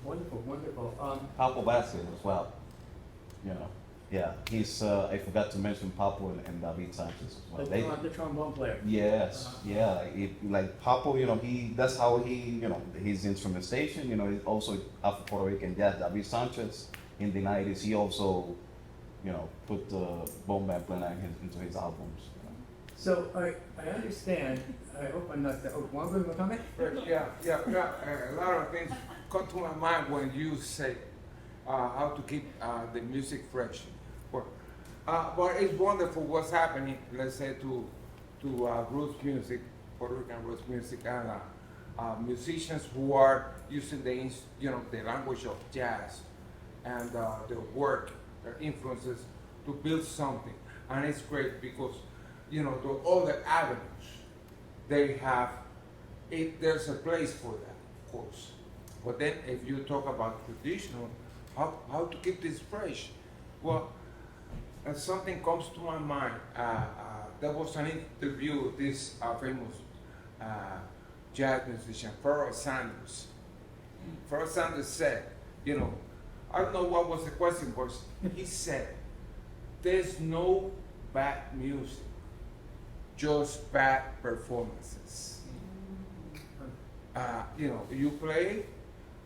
Wonderful, wonderful. Papo Vasquez as well, you know. Yeah, he's, I forgot to mention Papo and David Sanchez as well. The trombone player. Yes, yeah, like Papo, you know, that's how he, you know, his instrumentation, you know, he's also Afro-Puerto Rican jazz. David Sanchez in the 90s, he also, you know, put bomba and plena into his albums. You know. So I understand. I hope I'm not. Juan, you want to comment? Yeah. A lot of things come to my mind when you say how to keep the music fresh. But it's wonderful what's happening. Let's say to roots music, Puerto Rican roots music, and musicians who are using the language of jazz and their work, their influences to build something. And it's great because, you know, all the avenues they have, there's a place for that, of course. But then if you talk about traditional, how to keep this fresh? Well, something comes to my mind. There was an interview with this famous jazz musician, Pharoah Sanders. Pharoah Sanders said, you know, I don't know what was the question, but he said, there's no bad music, just bad performances. You know, you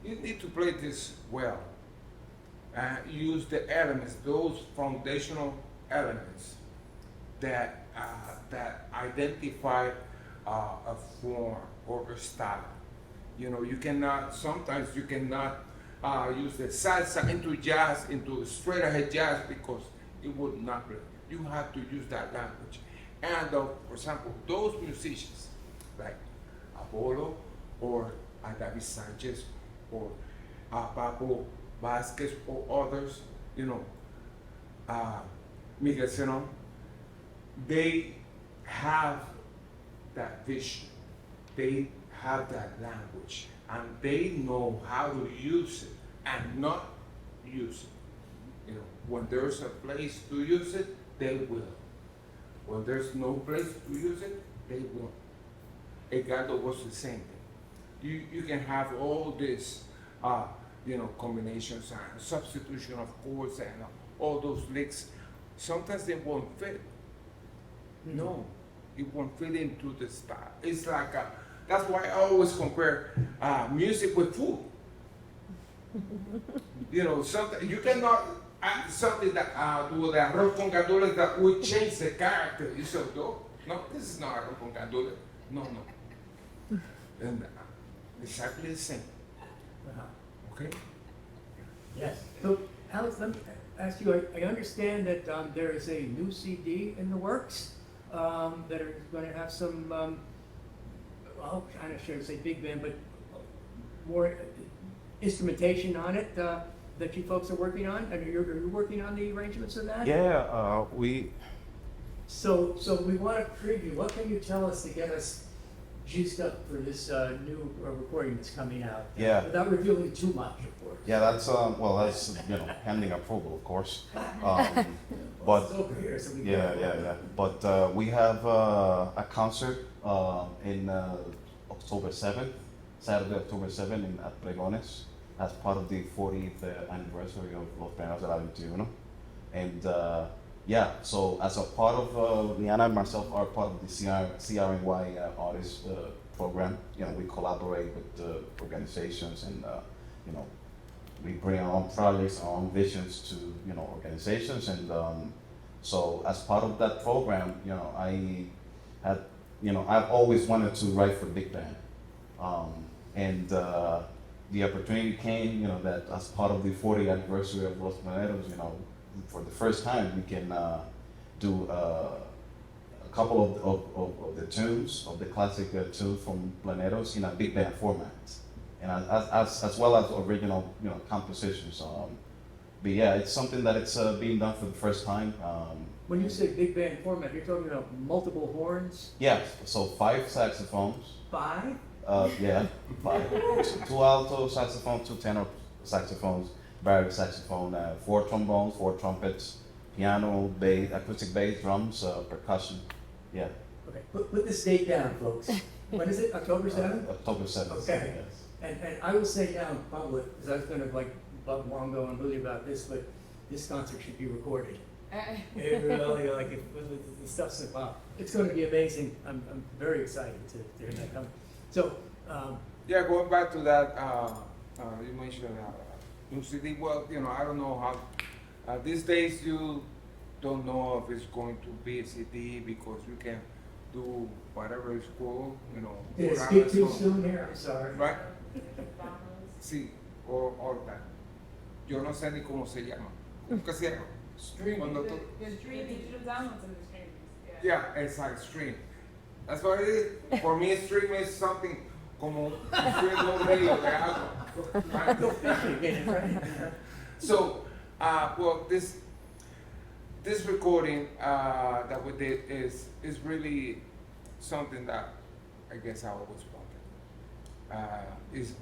need to play this well. Use the elements, those foundational elements that identify a form or a style. You know, sometimes you cannot use the salsa into jazz, into straight ahead jazz, because it would not work. You have to use that language. And for example, those musicians like Apollo or David Sanchez or Papo Vasquez or others, you know, Miguel Senón, they have that vision, they have that language, and they know how to use it and not use it. You know, when there's a place to use it, they will. When there's no place to use it, they won't. Edgardo was the same thing. You can have all this, you know, combinations and substitution of chords and all those licks. Sometimes they won't fit. No, it won't fit into the style. It's like that's why I always compare music with food. You know, something you cannot add something that to the arroz con gandules that would change the character. You say, no, this is not arroz con gandules. No. And exactly the same. Okay? Yes. So, Alex, let me ask you, I understand that there is a new CD in the works that are going to have some, well, I'm not sure to say big band, but more instrumentation on it that you folks are working on? And you're working on the arrangements of that? Yeah, we So we want to preview. What can you tell us to get us juiced up for this new recording that's coming out? Yeah. Without revealing too much, of course. yeah, that's well, that's pending approval, of course. But It's over here, so we yeah. But we have a concert in October 7th, Saturday, October 7th at Pregones, as part of the 40th anniversary of Los Planeros del Ave 21. And yeah, so as a part of Liana and myself are part of the CRNY artist program. We collaborate with organizations, and we bring our own projects, our own visions to organizations, and so as part of that program, I had I've always wanted to write for big band, and the opportunity came, that as part of the 40th anniversary of Los Planeros, for the first time we can do a couple of the tunes, of the classic tunes from Planeros in a big band format, and as well as original compositions. But yeah, it's something that it's being done for the first time. When you say big band format, you're talking about multiple horns? Yeah, so 5 saxophones. 5? Yeah, 5. 2 alto saxophones, 2 tenor saxophones, baritone saxophone, 4 trombones, 4 trumpets, piano, bass, acoustic bass, drums, percussion. Yeah. Okay, put this date down, folks. When is it, October 7th? October 7th. Okay. Yes. And I will say now in public, because I was going to bug Wongo and Willie about this, but this concert should be recorded. It really, the stuff's, wow, it's going to be amazing. I'm very excited to hear that come. So, Yeah, going back to that, you mentioned new CD. Well, I don't know how. These days, you don't know if it's going to be a CD because you can do whatever is cool. did I put out speak a too song, soon here? I'm sorry. Right? Sí, all that. Yo no sé ni cómo se llama. ¿Cómo que se llama? Cuando tú- Yeah, it's like stream. That's what it is. For me, stream is something como stream de un río de agua. Right? Go fishing again, right? So, well, this recording that we did is really something that I guess I always wanted. Is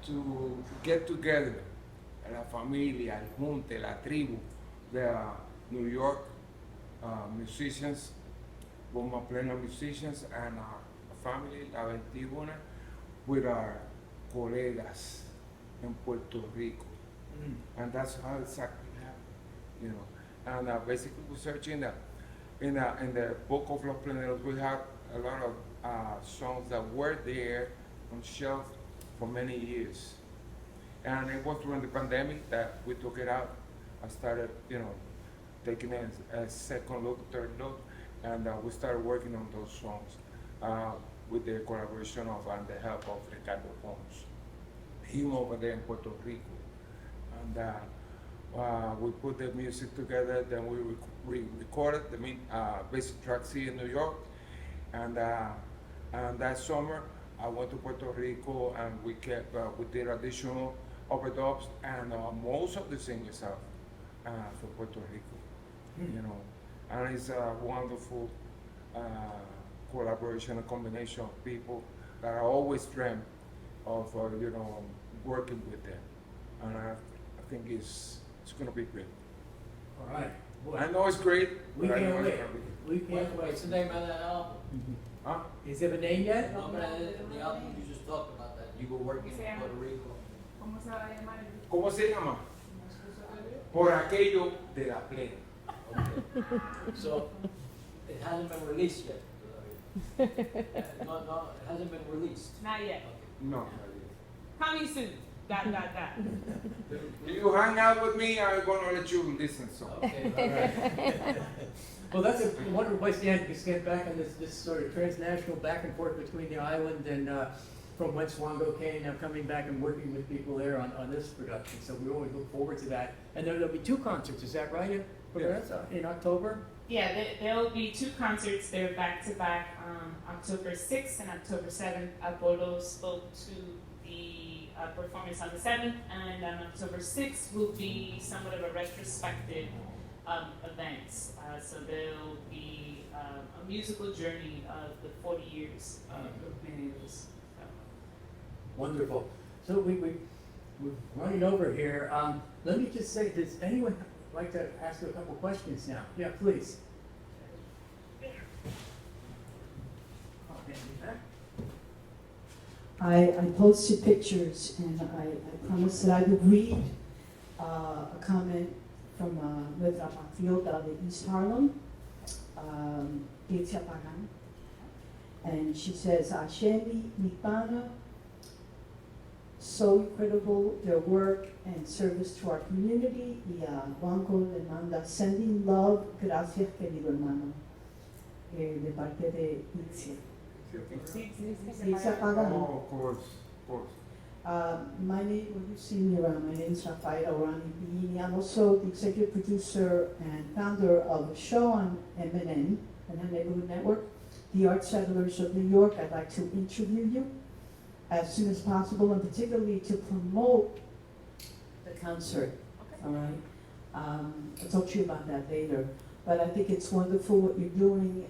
to get together la familia, el junte, la tribu, the New York musicians, Bomba Plena musicians, and our family, La 21, with our colegas in Puerto Rico. And that's how exactly happened, And basically, we're searching in the book of Los Planeros, we have a lot of songs that were there on shelf for many years. And it was during the pandemic that we took it out. I started, taking a second look, third look, and we started working on those songs with the collaboration of and the help of Ricardo Pons, him over there in Puerto Rico. And we put the music together, then we recorded the basic tracks here in New York. And that summer, I went to Puerto Rico and we did additional overdubs, and most of the singers are from Puerto Rico, And it's a wonderful collaboration, a combination of people that I always dreamt of, working with them. And I think it's going to be great. All right. Boy, I know it's great. we but I know can't it's wait. gonna be good. We can't wait. What's the name of that album? Huh? Is there a name yet? No, but the album you just talked about that you were working in Puerto Rico. ¿Cómo se llama? Por aquello de la plena. Okay. So it hasn't been released yet. No, it hasn't been released. Not yet. No. Coming soon. Dot. You hang out with me, I'm gonna let you listen. So. Okay, all right. Well, that's a wonderful place to end. Just get back on this sort of transnational back and forth between the island and from whence Wango came, now coming back and working with people there on this production. So we always look forward to that. And there'll be 2 concerts, is that right? In October? Yeah, there will be 2 concerts. They're back to back, October 6th and October 7th. Apollo spoke to the performance on the 7th, and on October 6th will be somewhat of a retrospective event. So there'll be a musical journey of the 40 years of Planetos. Wonderful. So we're running over here. Let me just say, does anyone like to ask you a couple questions now? Yeah, please. I posted pictures and I promised that I would read a comment from Nuestra Patriota de East Harlem, Pizia Pagan. And she says, Asheni, mi pana, so incredible their work and service to our community. Y a Wango le manda sending love, gracias querido hermano, de parte de Pizia. Pizia Pagan. Oh, of course, of course. My name, well, you've seen me around, my name is Rafaela Orani Bini. I'm also the executive producer and founder of a show on MNN, Manhattan Neighborhood Network, The Art Settlers of New York. I'd like to interview you as soon as possible, and particularly to promote the concert, all right? I'll talk to you about that later. But I think it's wonderful what you're doing.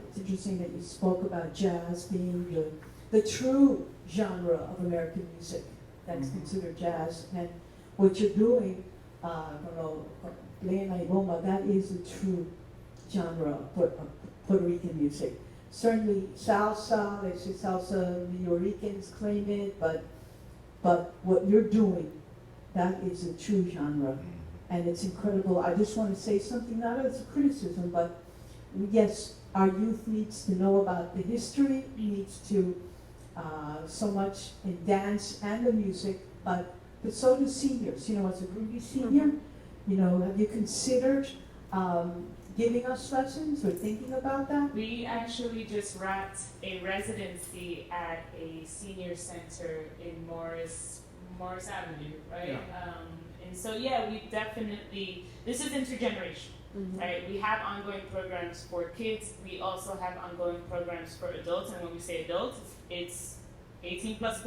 It's interesting that you spoke about jazz being the true genre of American music that's considered jazz. And what you're doing, playing Iboma, that is the true genre of Puerto Rican music. Certainly salsa, they say salsa, New Yorkers claim it, but what you're doing, that is a true genre. And it's incredible. I just want to say something, not as a criticism, but yes, our youth needs to know about the history, needs to so much in dance and the music, but so do seniors. You know, as a groovy senior, you know, have you considered giving us lessons or thinking about that? We actually just wrapped a residency at a senior center in Morris Avenue, right? Yeah. And so, yeah, we definitely, this is intergenerational, right? We have ongoing programs for kids. We also have ongoing programs for adults. And when we say adults, it's 18 plus.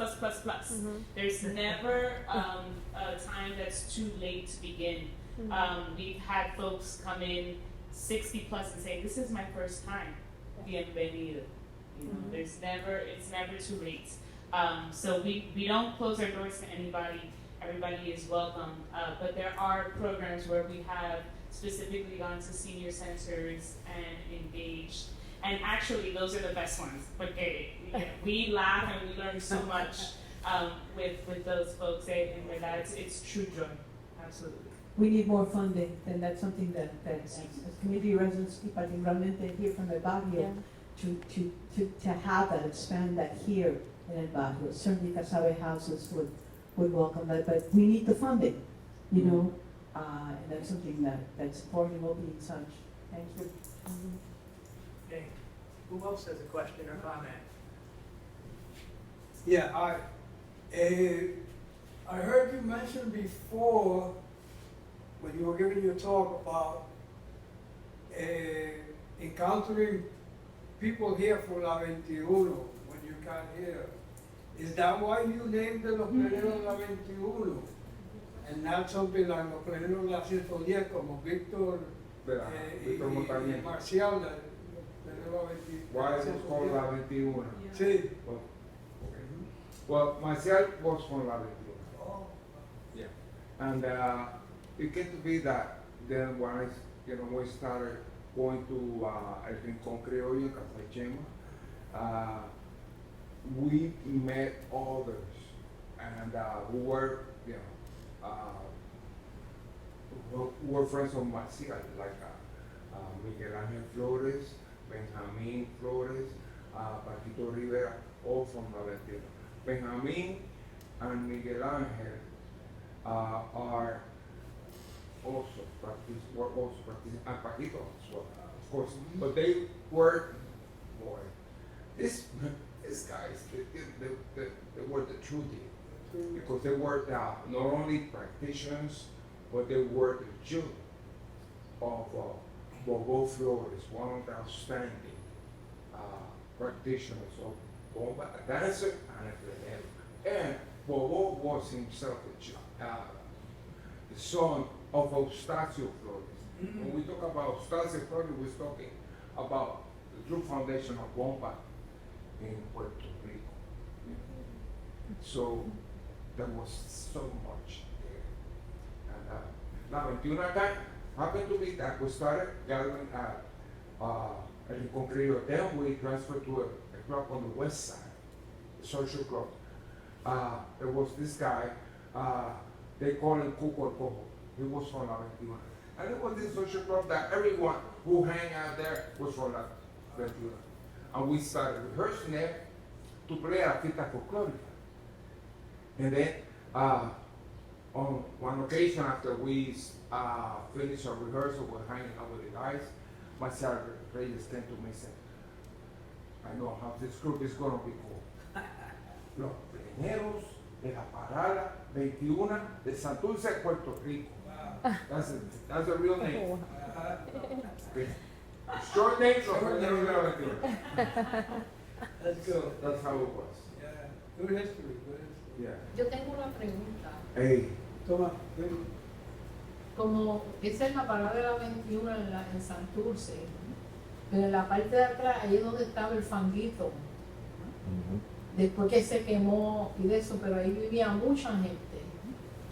There's never a time that's too late to begin. We've had folks come in 60 plus and say, this is my first time. Bienvenido. You know, it's never too late. So we don't close our doors to anybody. Everybody is welcome. But there are programs where we have specifically gone to senior centers and engaged. And actually, those are the best ones. But we laugh and we learn so much with those folks. And it's true joy. Absolutely. We need more funding, and that's something that as community residents, particularmente here from El Barrio, to have that, expand that here in El Barrio. Certainly Casabe houses would welcome that, but we need the funding, you know, and that's something that's important, we'll be in touch. Thank you. Okay. Who else has a question or comment? Yeah, I heard you mention before when you were giving your talk about encountering people here for La 21 when you can't hear. Is that why you named the Los Pleneros La 21? And not something like Los Pleneros La 110 como Víctor Víctor Montañez. Marcial, Los Pleneros La 21. Why it was called La 21? Sí. Well, Marcial was from La 21. Oh. Yeah. And it came to be that then when we started going to El Rincón Criollo in Casachema, we met others and who were, who were friends of Marcial, like Miguel Ángel Flores, Benjamin Flores, Paquito Rivera, all from La 21. Benjamin and Miguel Ángel are also practicing, and Paquito as well, of course. But they were, boy, these guys, two did. Because they were not only practitioners, but they were the children of Bobo Flores, one of the outstanding practitioners of bomba, a dancer and a plenero. And Bobo was himself the son of Eustacio Flores. When we talk about Eustacio Flores, we're talking about the true foundation of bomba in Puerto Rico. So there was so much there. And La 21 acá happened to be that we started gathering at El Concreto. Then we transferred to a club on the west side, the social club. There was this guy, they call him Cuco Cojo. He was from La 21. And it was this social club that everyone who hang out there was from La 21. And we started rehearsing there to play a Fita Folklórica. And then on one occasion after we finished our rehearsal, we're hanging out with the guys, Marcelo Reyes came to me and said, I know how this group is going to be called. Los Pleneros de la Parada 21 de Santurce, Puerto Rico. That's the real name. Okay. Short name, so Pleneros de la 21. That's good. That's how it was. Yeah, good history, good history. Yeah. Yo tengo una pregunta. Hey. Toma, ven. Como esa es la parada de la 21 en Santurce, pero en la parte de atrás, ahí es donde estaba el fanguito. Después que se quemó y de eso, pero ahí vivía mucha gente.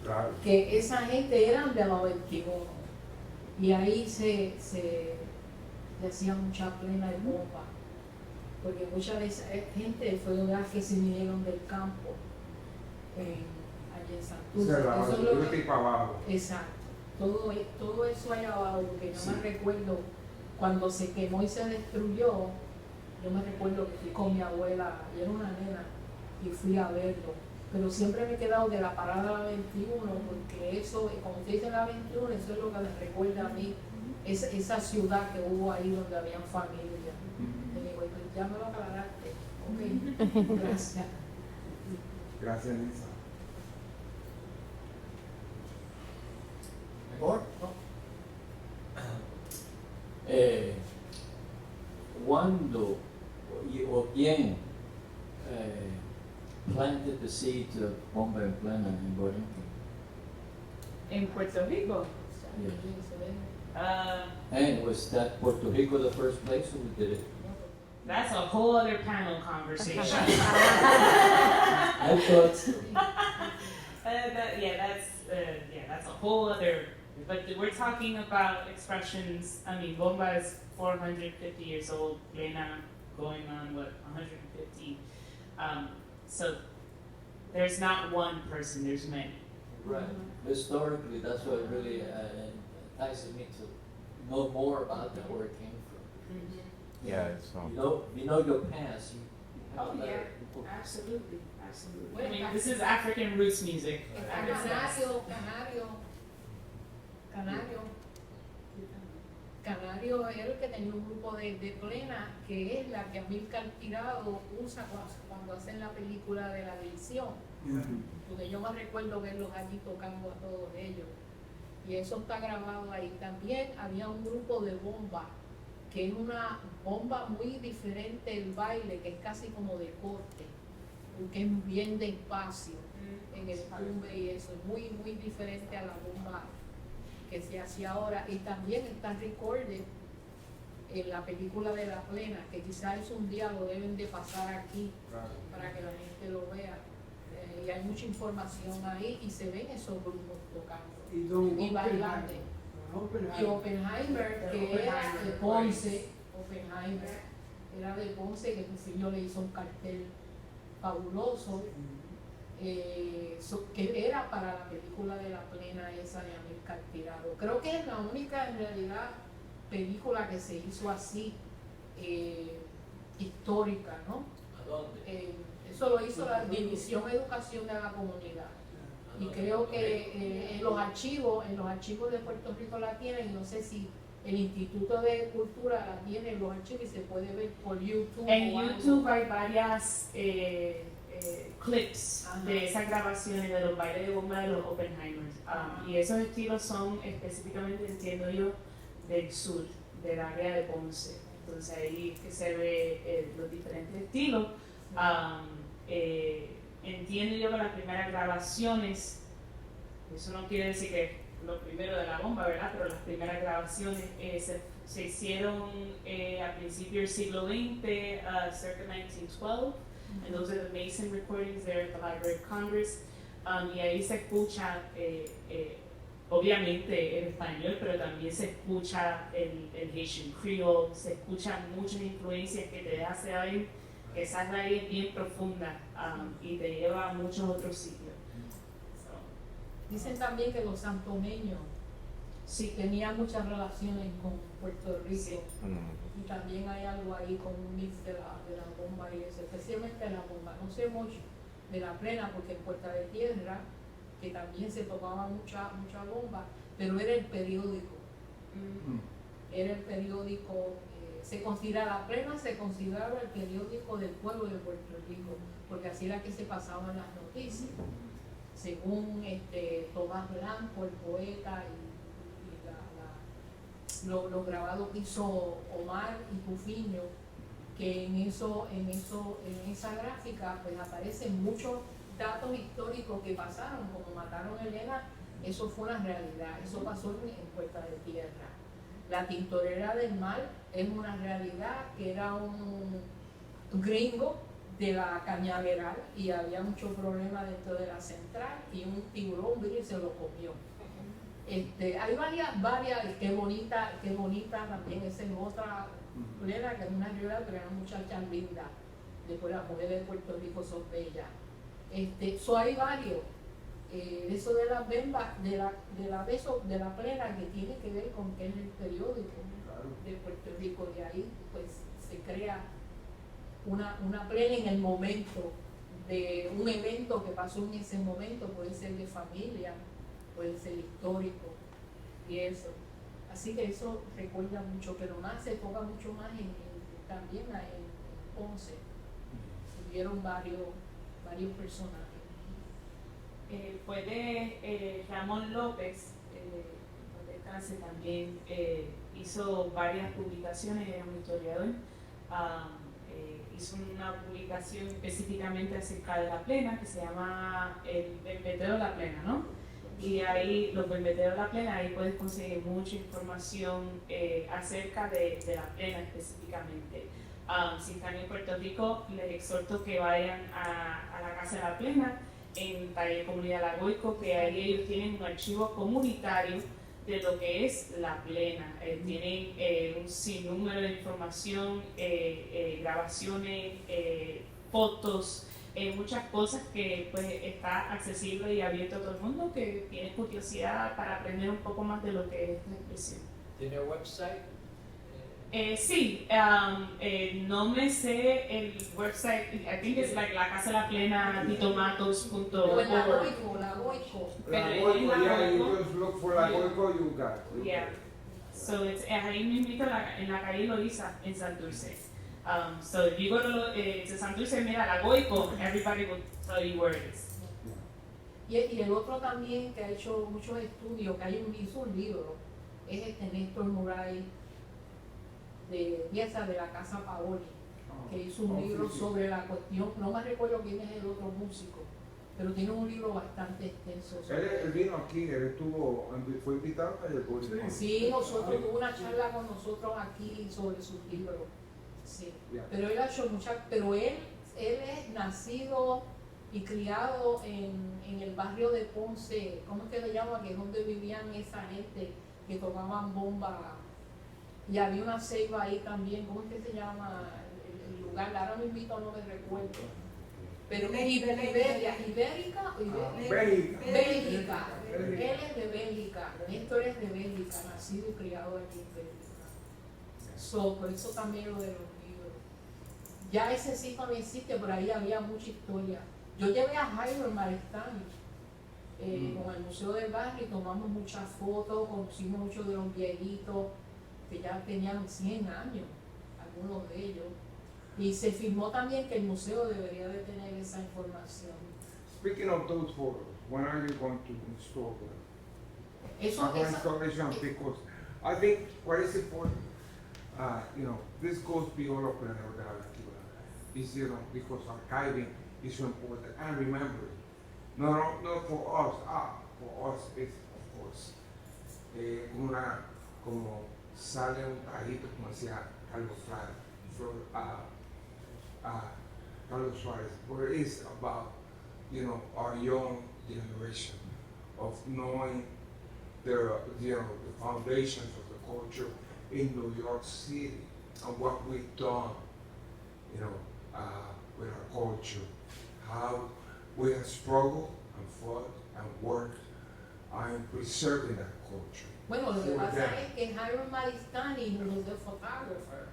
Claro. Que esa gente eran de la 21. Y ahí se hacía mucha plena de bomba. Porque mucha de esa gente fue de las que se vinieron del campo. Allí en Santurce. Cerrado, Eso es lo yo estoy para abajo. Exacto. Todo eso allá abajo, porque yo me recuerdo cuando se quemó y se destruyó, yo me recuerdo que fui con mi abuela, yo era una nena, y fui a verlo. Pero siempre me he quedado de la parada de la 21, porque eso, como usted dice la 21, eso es lo que me recuerda a mí, esa ciudad que hubo ahí donde habían familia. Pues ya me lo aclaraste. Ok, gracias. Gracias, Lisa. ¿Mejor? ¿Cuándo o quién planted the seeds of bomba en plena en Borinquen? In Puerto Rico. And was that Puerto Rico the first place who did it? That's a whole other panel conversation. I thought That's a whole other. But we're talking about expressions. I mean, bomba is 450 years old. Plena going on 150. So there's not one person. There's many. right. Historically, that's what really entices me to know more about that, where it came from. Yeah, it's You know your past. You have Oh, better yeah. people. Absolutely. I mean, this is African roots music. Canario era el que tenía un grupo de plena, que es la que Amílcar Tirado usa cuando hacen la película de la división. Porque yo me recuerdo verlos allí tocando a todos ellos. Y eso está grabado ahí. También había un grupo de bomba, que es una bomba muy diferente el baile, que es casi como de corte, porque es bien despacio en el tumbe y eso, es muy, muy diferente a la bomba que se hace ahora. Y también está recorded en la película de La Plena, que quizás un día lo deben de pasar aquí para que la gente lo vea. Y hay mucha información ahí y se ven esos grupos tocando y bailando. Y Oppenheimer, que era de Ponce, Oppenheimer era de Ponce, que Trujillo le hizo un cartel fabuloso, que era para la película de La Plena esa de Amílcar Tirado. Creo que es la única en realidad película que se hizo así, histórica, ¿no? ¿A dónde? Eso lo hizo la División de Educación de la Comunidad. Y creo que en los archivos de Puerto Rico la tienen, no sé si el Instituto de Cultura la tiene en los archivos y se puede ver por YouTube. En o algo. YouTube hay varias clips de esas grabaciones de los bailes de bomba de los Oppenheimers. Y esos estilos son específicamente, entiendo yo, del sur, del área de Ponce. Entonces ahí es que se ve los diferentes estilos. Entiendo yo que las primeras grabaciones, eso no quiere decir que es lo primero de la bomba, ¿verdad? Pero las primeras grabaciones se hicieron a principios del siglo XX, cerca de 1912. And those are the Mason recordings there at the Library of Congress. Y ahí se escucha, obviamente en español, pero también se escucha el Haitian Creole, se escuchan muchas influencias que te hace saber que esa raíz es bien profunda y te lleva a muchos otros sitios. Dicen también que los santomeños Sí, tenían muchas relaciones con Puerto Rico. Sí. Y también hay algo ahí con un mix de la bomba y eso, especialmente la bomba. No sé mucho de la plena, porque en Puerta de Tierra, que también se tomaba mucha bomba, pero era el periódico. Era el periódico, se consideraba, la plena se consideraba el periódico del pueblo de Puerto Rico, porque así era que se pasaban las noticias. Según Tomás Blanco, el poeta, los grabados que hizo Omar y Tufiño, que en esa gráfica pues aparecen muchos datos históricos que pasaron, como mataron a Elena, eso fue una realidad, eso pasó en Puerta de Tierra. La tintorera del mar es una realidad, que era un gringo de la Cañaveral y había mucho problema dentro de la central y un tiburón vino y se lo comió. Hay varias, qué bonita también, esa es otra plena, que es una realidad, pero eran muchachas lindas. Después las mujeres de Puerto Rico son bellas. Hay varios, eso de la bemba, de la plena, que tiene que ver con que es el periódico de Puerto Rico. De ahí pues se crea una plena en el momento de un evento que pasó en ese momento, puede ser de familia, puede ser histórico y eso. Así que eso recuerda mucho, pero más se toca mucho más también en Ponce. Hubieron varios personajes. Fue de Ramón López, de descanse, también hizo varias publicaciones, era un historiador. Hizo una publicación específicamente acerca de la plena, que se llama El Bembeteo de la Plena, ¿no? Y ahí, los Bembeteos de la Plena, ahí puedes conseguir mucha información acerca de la plena específicamente. Si están en Puerto Rico, les exhorto que vayan a la Casa de la Plena, en Taller Comunidad Lagoico, que ahí ellos tienen un archivo comunitario de lo que es la plena. Tienen un sinnúmero de información, grabaciones, fotos, muchas cosas que pues está accesible y abierto a todo el mundo que tiene curiosidad para aprender un poco más de lo que es la expresión. ¿Tiene website? Sí, no me sé el website, I think it's like la casa de la plena titomatos.org. La Goico. Yeah, you just look for La Goico, you got it. Yeah. So it's ahí mismo en la calle Loíza, en Santurce. So if you go to Santurce, mira La Goico, everybody will tell you where it is. Y el otro también que ha hecho muchos estudios, que hizo un libro, es Néstor Muray, de pieza de la Casa Paoli, que hizo un libro sobre la cuestión, no me recuerdo quién es el otro músico, pero tiene un libro bastante extenso. Él vino aquí, él fue invitado a Taller. Sí, tuvo una charla con nosotros aquí sobre sus libros. Sí. Pero él ha hecho pero él es nacido y criado en el barrio de Ponce, ¿cómo es que le llama? Que es donde vivían esa gente que tomaban bomba. Y había una ceiba ahí también, ¿cómo es que se llama el lugar? Ahora mismo no me recuerdo. Pero es Ibérica. Bélgica. Él es de Bélgica. Néstor es de Bélgica, nacido y criado aquí en Bélgica. Por eso también lo de los libros. Ya ese sitio no existe, por ahí había mucha historia. Yo llevé a Jairo en Maristán, con el Museo del Barrio, y tomamos muchas fotos, conocimos muchos de los viejitos que ya tenían 100 años, algunos de ellos. Y se firmó también que el museo debería de tener esa información. Speaking of those photos, when are you going to install them? Eso, Our esa- installation, because I think what is important, this goes beyond of Planero de la Cultura, is, because archiving is so important, and remembering, not for us, for us is, of course, como sale un trajito, como decía Carlos Suarez, where it is about, our young generation of knowing the foundations of the culture in New York City and what we've done, with our culture, how we have struggled and fought and worked on preserving that culture. Bueno, lo que For pasa them. es que Hiram Maristani, who was the photographer,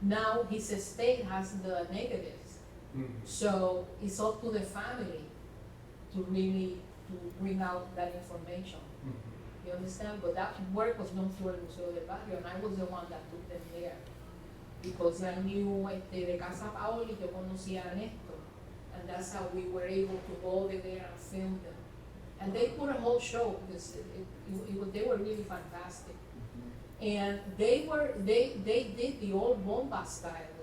now his estate has the negatives. Mhm. So it's up to the family to really to bring out that information. Mhm. You understand? But that work was done through el Museo del Barrio, and I was the one that took them there. Because I knew de Casa Paoli, yo conocía a Néstor, and that's how we were able to go over there and film them. And they put a whole show because they were really fantastic. And they did the old bomba style,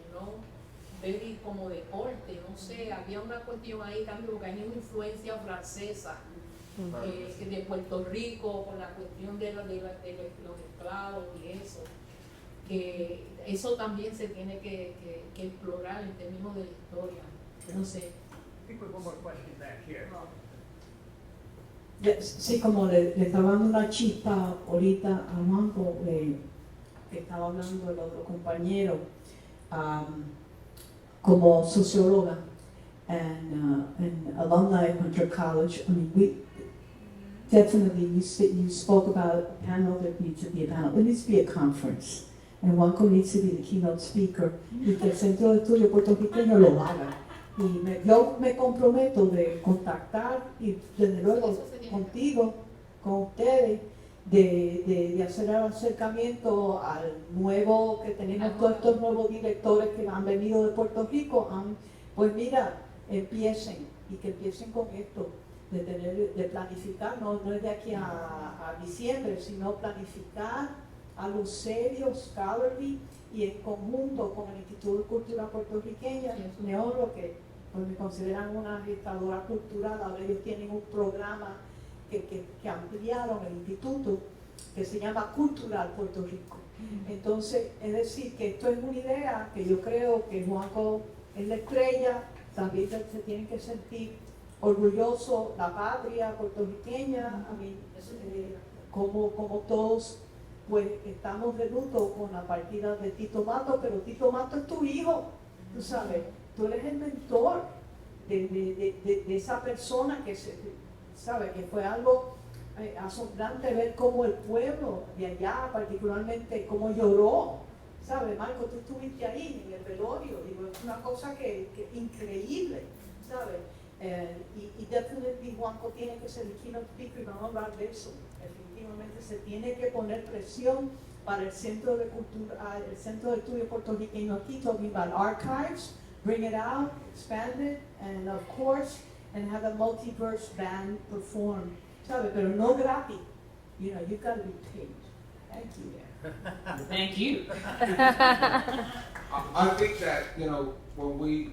very como deporte, no sé, había una cuestión ahí también porque hay una influencia francesa de Puerto Rico con la cuestión de los esclavos y eso, que eso también se tiene que explorar en términos de la historia, no sé. I think we have one more question back here. Sí, como le estaba dando una chispa ahorita a Juanjo, que estaba hablando el otro compañero, como socióloga and alumni of Hunter College. I mean, we definitely, you spoke about a panel. There needs to be a panel. There needs to be a conference. And Juanjo needs to be the keynote speaker. Y que el Centro de Estudio Puertorriqueño lo haga. Y yo me comprometo de contactar y desde luego contigo, con ustedes, de hacer el acercamiento al nuevo, que tenemos todos estos nuevos directores que han venido de Puerto Rico, pues mira, empiecen y que empiecen con esto, de planificar, no es de aquí a diciembre, sino planificar algo serio, scholarly, y en conjunto con el Instituto de Cultura Puertorriqueña, NEORO, que pues me consideran una gestadora cultural. Ahora ellos tienen un programa que ampliaron el instituto, que se llama Cultural Puerto Rico. Entonces, es decir, que esto es una idea que yo creo que Juanjo es la estrella, también se tienen que sentir orgulloso la patria puertorriqueña, como todos pues estamos de luto con la partida de Tito Mato, pero Tito Mato es tu hijo, tú sabes, tú eres el mentor de esa persona que sabe que fue algo asombrante ver cómo el pueblo de allá, particularmente cómo lloró, ¿sabes? Marco, tú estuviste ahí en el velorio, digo, es una cosa que increíble, ¿sabes? Y definitivamente Juanjo tiene que ser el keynote speaker y vamos a hablar de eso. Definitivamente se tiene que poner presión para el Centro de Cultura, el Centro de Estudio Puertorriqueño aquí, talking about archives, bring it out, expand it, and of course, and have a multiverse band perform, ¿sabe? Pero no gratis. You gotta be paid. Thank you. Thank you. I think that, when we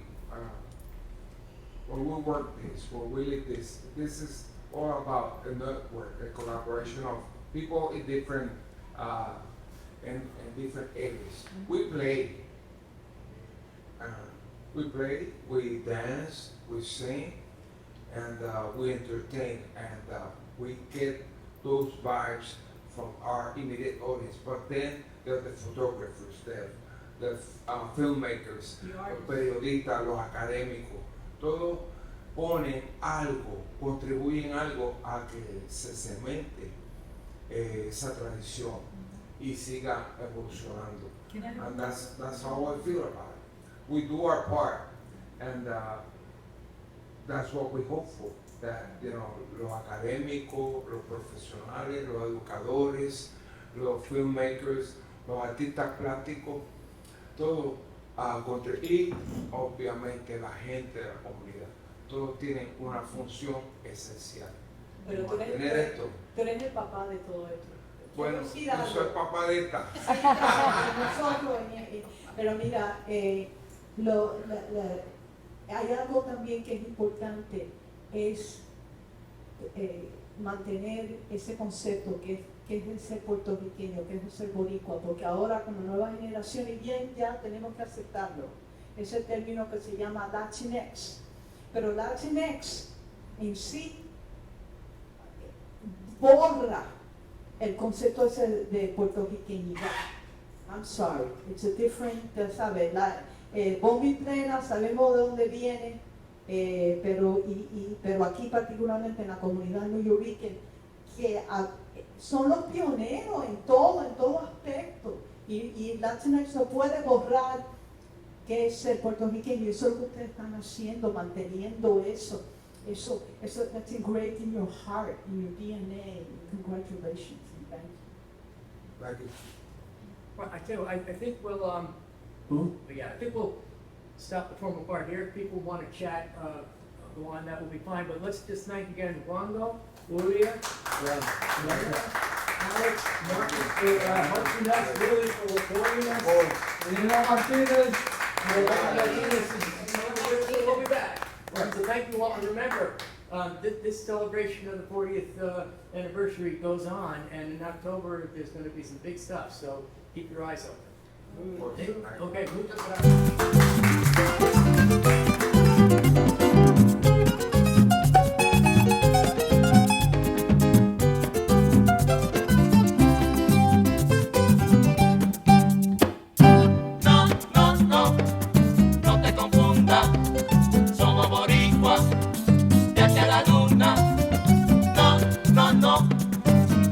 work this, when we live this is all about a network, a collaboration of people in different in different areas. We play, we dance, we sing, and we entertain, and we get those vibes from our immediate audience. But then there are the photographers, the filmmakers, los periodistas, los académicos, todos ponen algo, contribuyen algo a que se cemente esa tradición y siga evolucionando. And that's how I feel about it. We do our part, and that's what we hope for. That los académicos, los profesionales, los educadores, los filmmakers, los artistas plásticos, todos y obviamente la gente de la comunidad. Todos tienen una función esencial. Pero tú Mantener esto. eres el papá de todo esto. Bueno, Quiero yo decir soy algo. papá de esta. Nosotros, pero mira, hay algo también que es importante, es mantener ese concepto que es el ser puertorriqueño, que es el ser boricua, porque ahora como nueva generación y bien ya tenemos que aceptarlo. Es el término que se llama Latinx, pero Latinx en sí borra el concepto ese de puertorriqueñidad. I'm sorry, it's a different, ¿sabes? Bomba y plena, sabemos de dónde viene, pero aquí particularmente en la comunidad nuyorica, que son los pioneros en todo aspecto, y Latinx no puede borrar que es el puertorriqueño, eso es lo que ustedes están haciendo, manteniendo eso, that's engraved in your heart, in your DNA. Congratulations and thank you. Thank you. Well, I tell you, I think we'll, I think we'll stop the formal part here. If people want to chat, go on, that will be fine. But let's just thank again Wango, Uriah, Alex, Marcus for hosting us, Billy for recording us, and Ina Martinez for we'll be back. Right, so thank you all. And remember, this celebration of the 40th anniversary goes on, and in October there's going to be some big stuff. So keep your eyes open. Okay, muchas gracias. No te confundas, somos boricuas, de hacia la luna.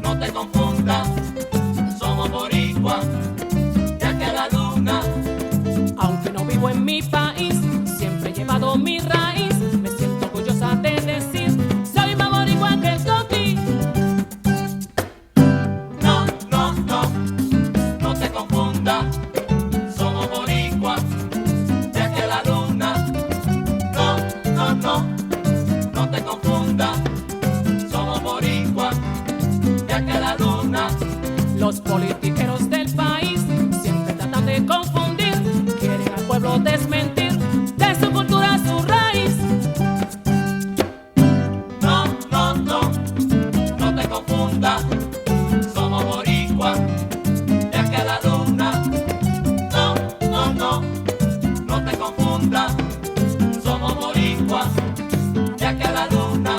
No te confundas, somos boricuas, de hacia la luna. Aunque no vivo en mi país, siempre he llevado mi raíz. Me siento orgullosa de decir, soy más boricua que el coquí. No te confundas, somos boricuas, de hacia la luna. No te confundas, somos boricuas, de hacia la luna. Los politiqueros del país siempre tratan de confundir, quieren al pueblo desmentir de su cultura, su raíz. No te confundas, somos boricuas, de hacia la luna. No te confundas, somos boricuas, de hacia la luna.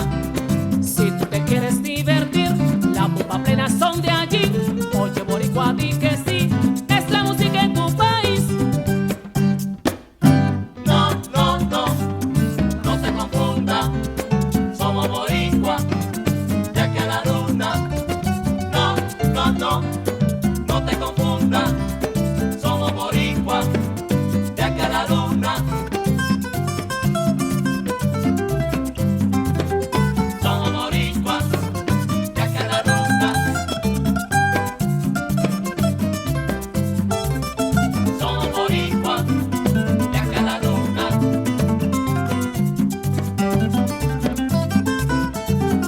Si tú te quieres divertir, la bomba plena son de allí. Oye, boricua, di que sí, es la música en tu país. No te confundas, somos boricuas, de aquí a la luna. No te confundas, somos boricuas, de aquí a la luna. Somos boricuas, de aquí a la luna. Somos boricuas, de aquí a la luna.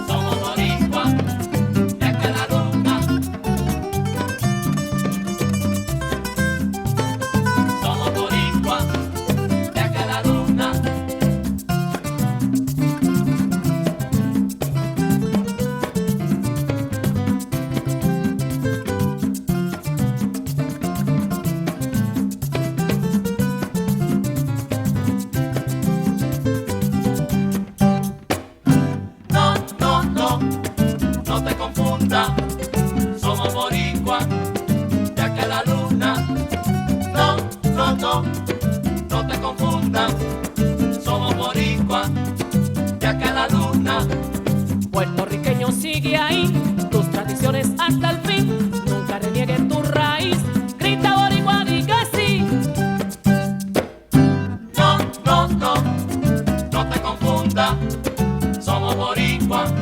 Somos boricuas, de aquí a la luna. Somos boricuas, de aquí a la luna. No te confundas, somos boricuas, de aquí a la luna. No te confundas, somos boricuas, de aquí a la luna. Puertorriqueño sigue ahí, tus tradiciones hasta el fin. Nunca reniegues tu raíz, grita boricua, di que sí. No te confundas, somos boricuas,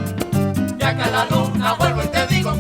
de aquí a la luna. Vuelvo y te digo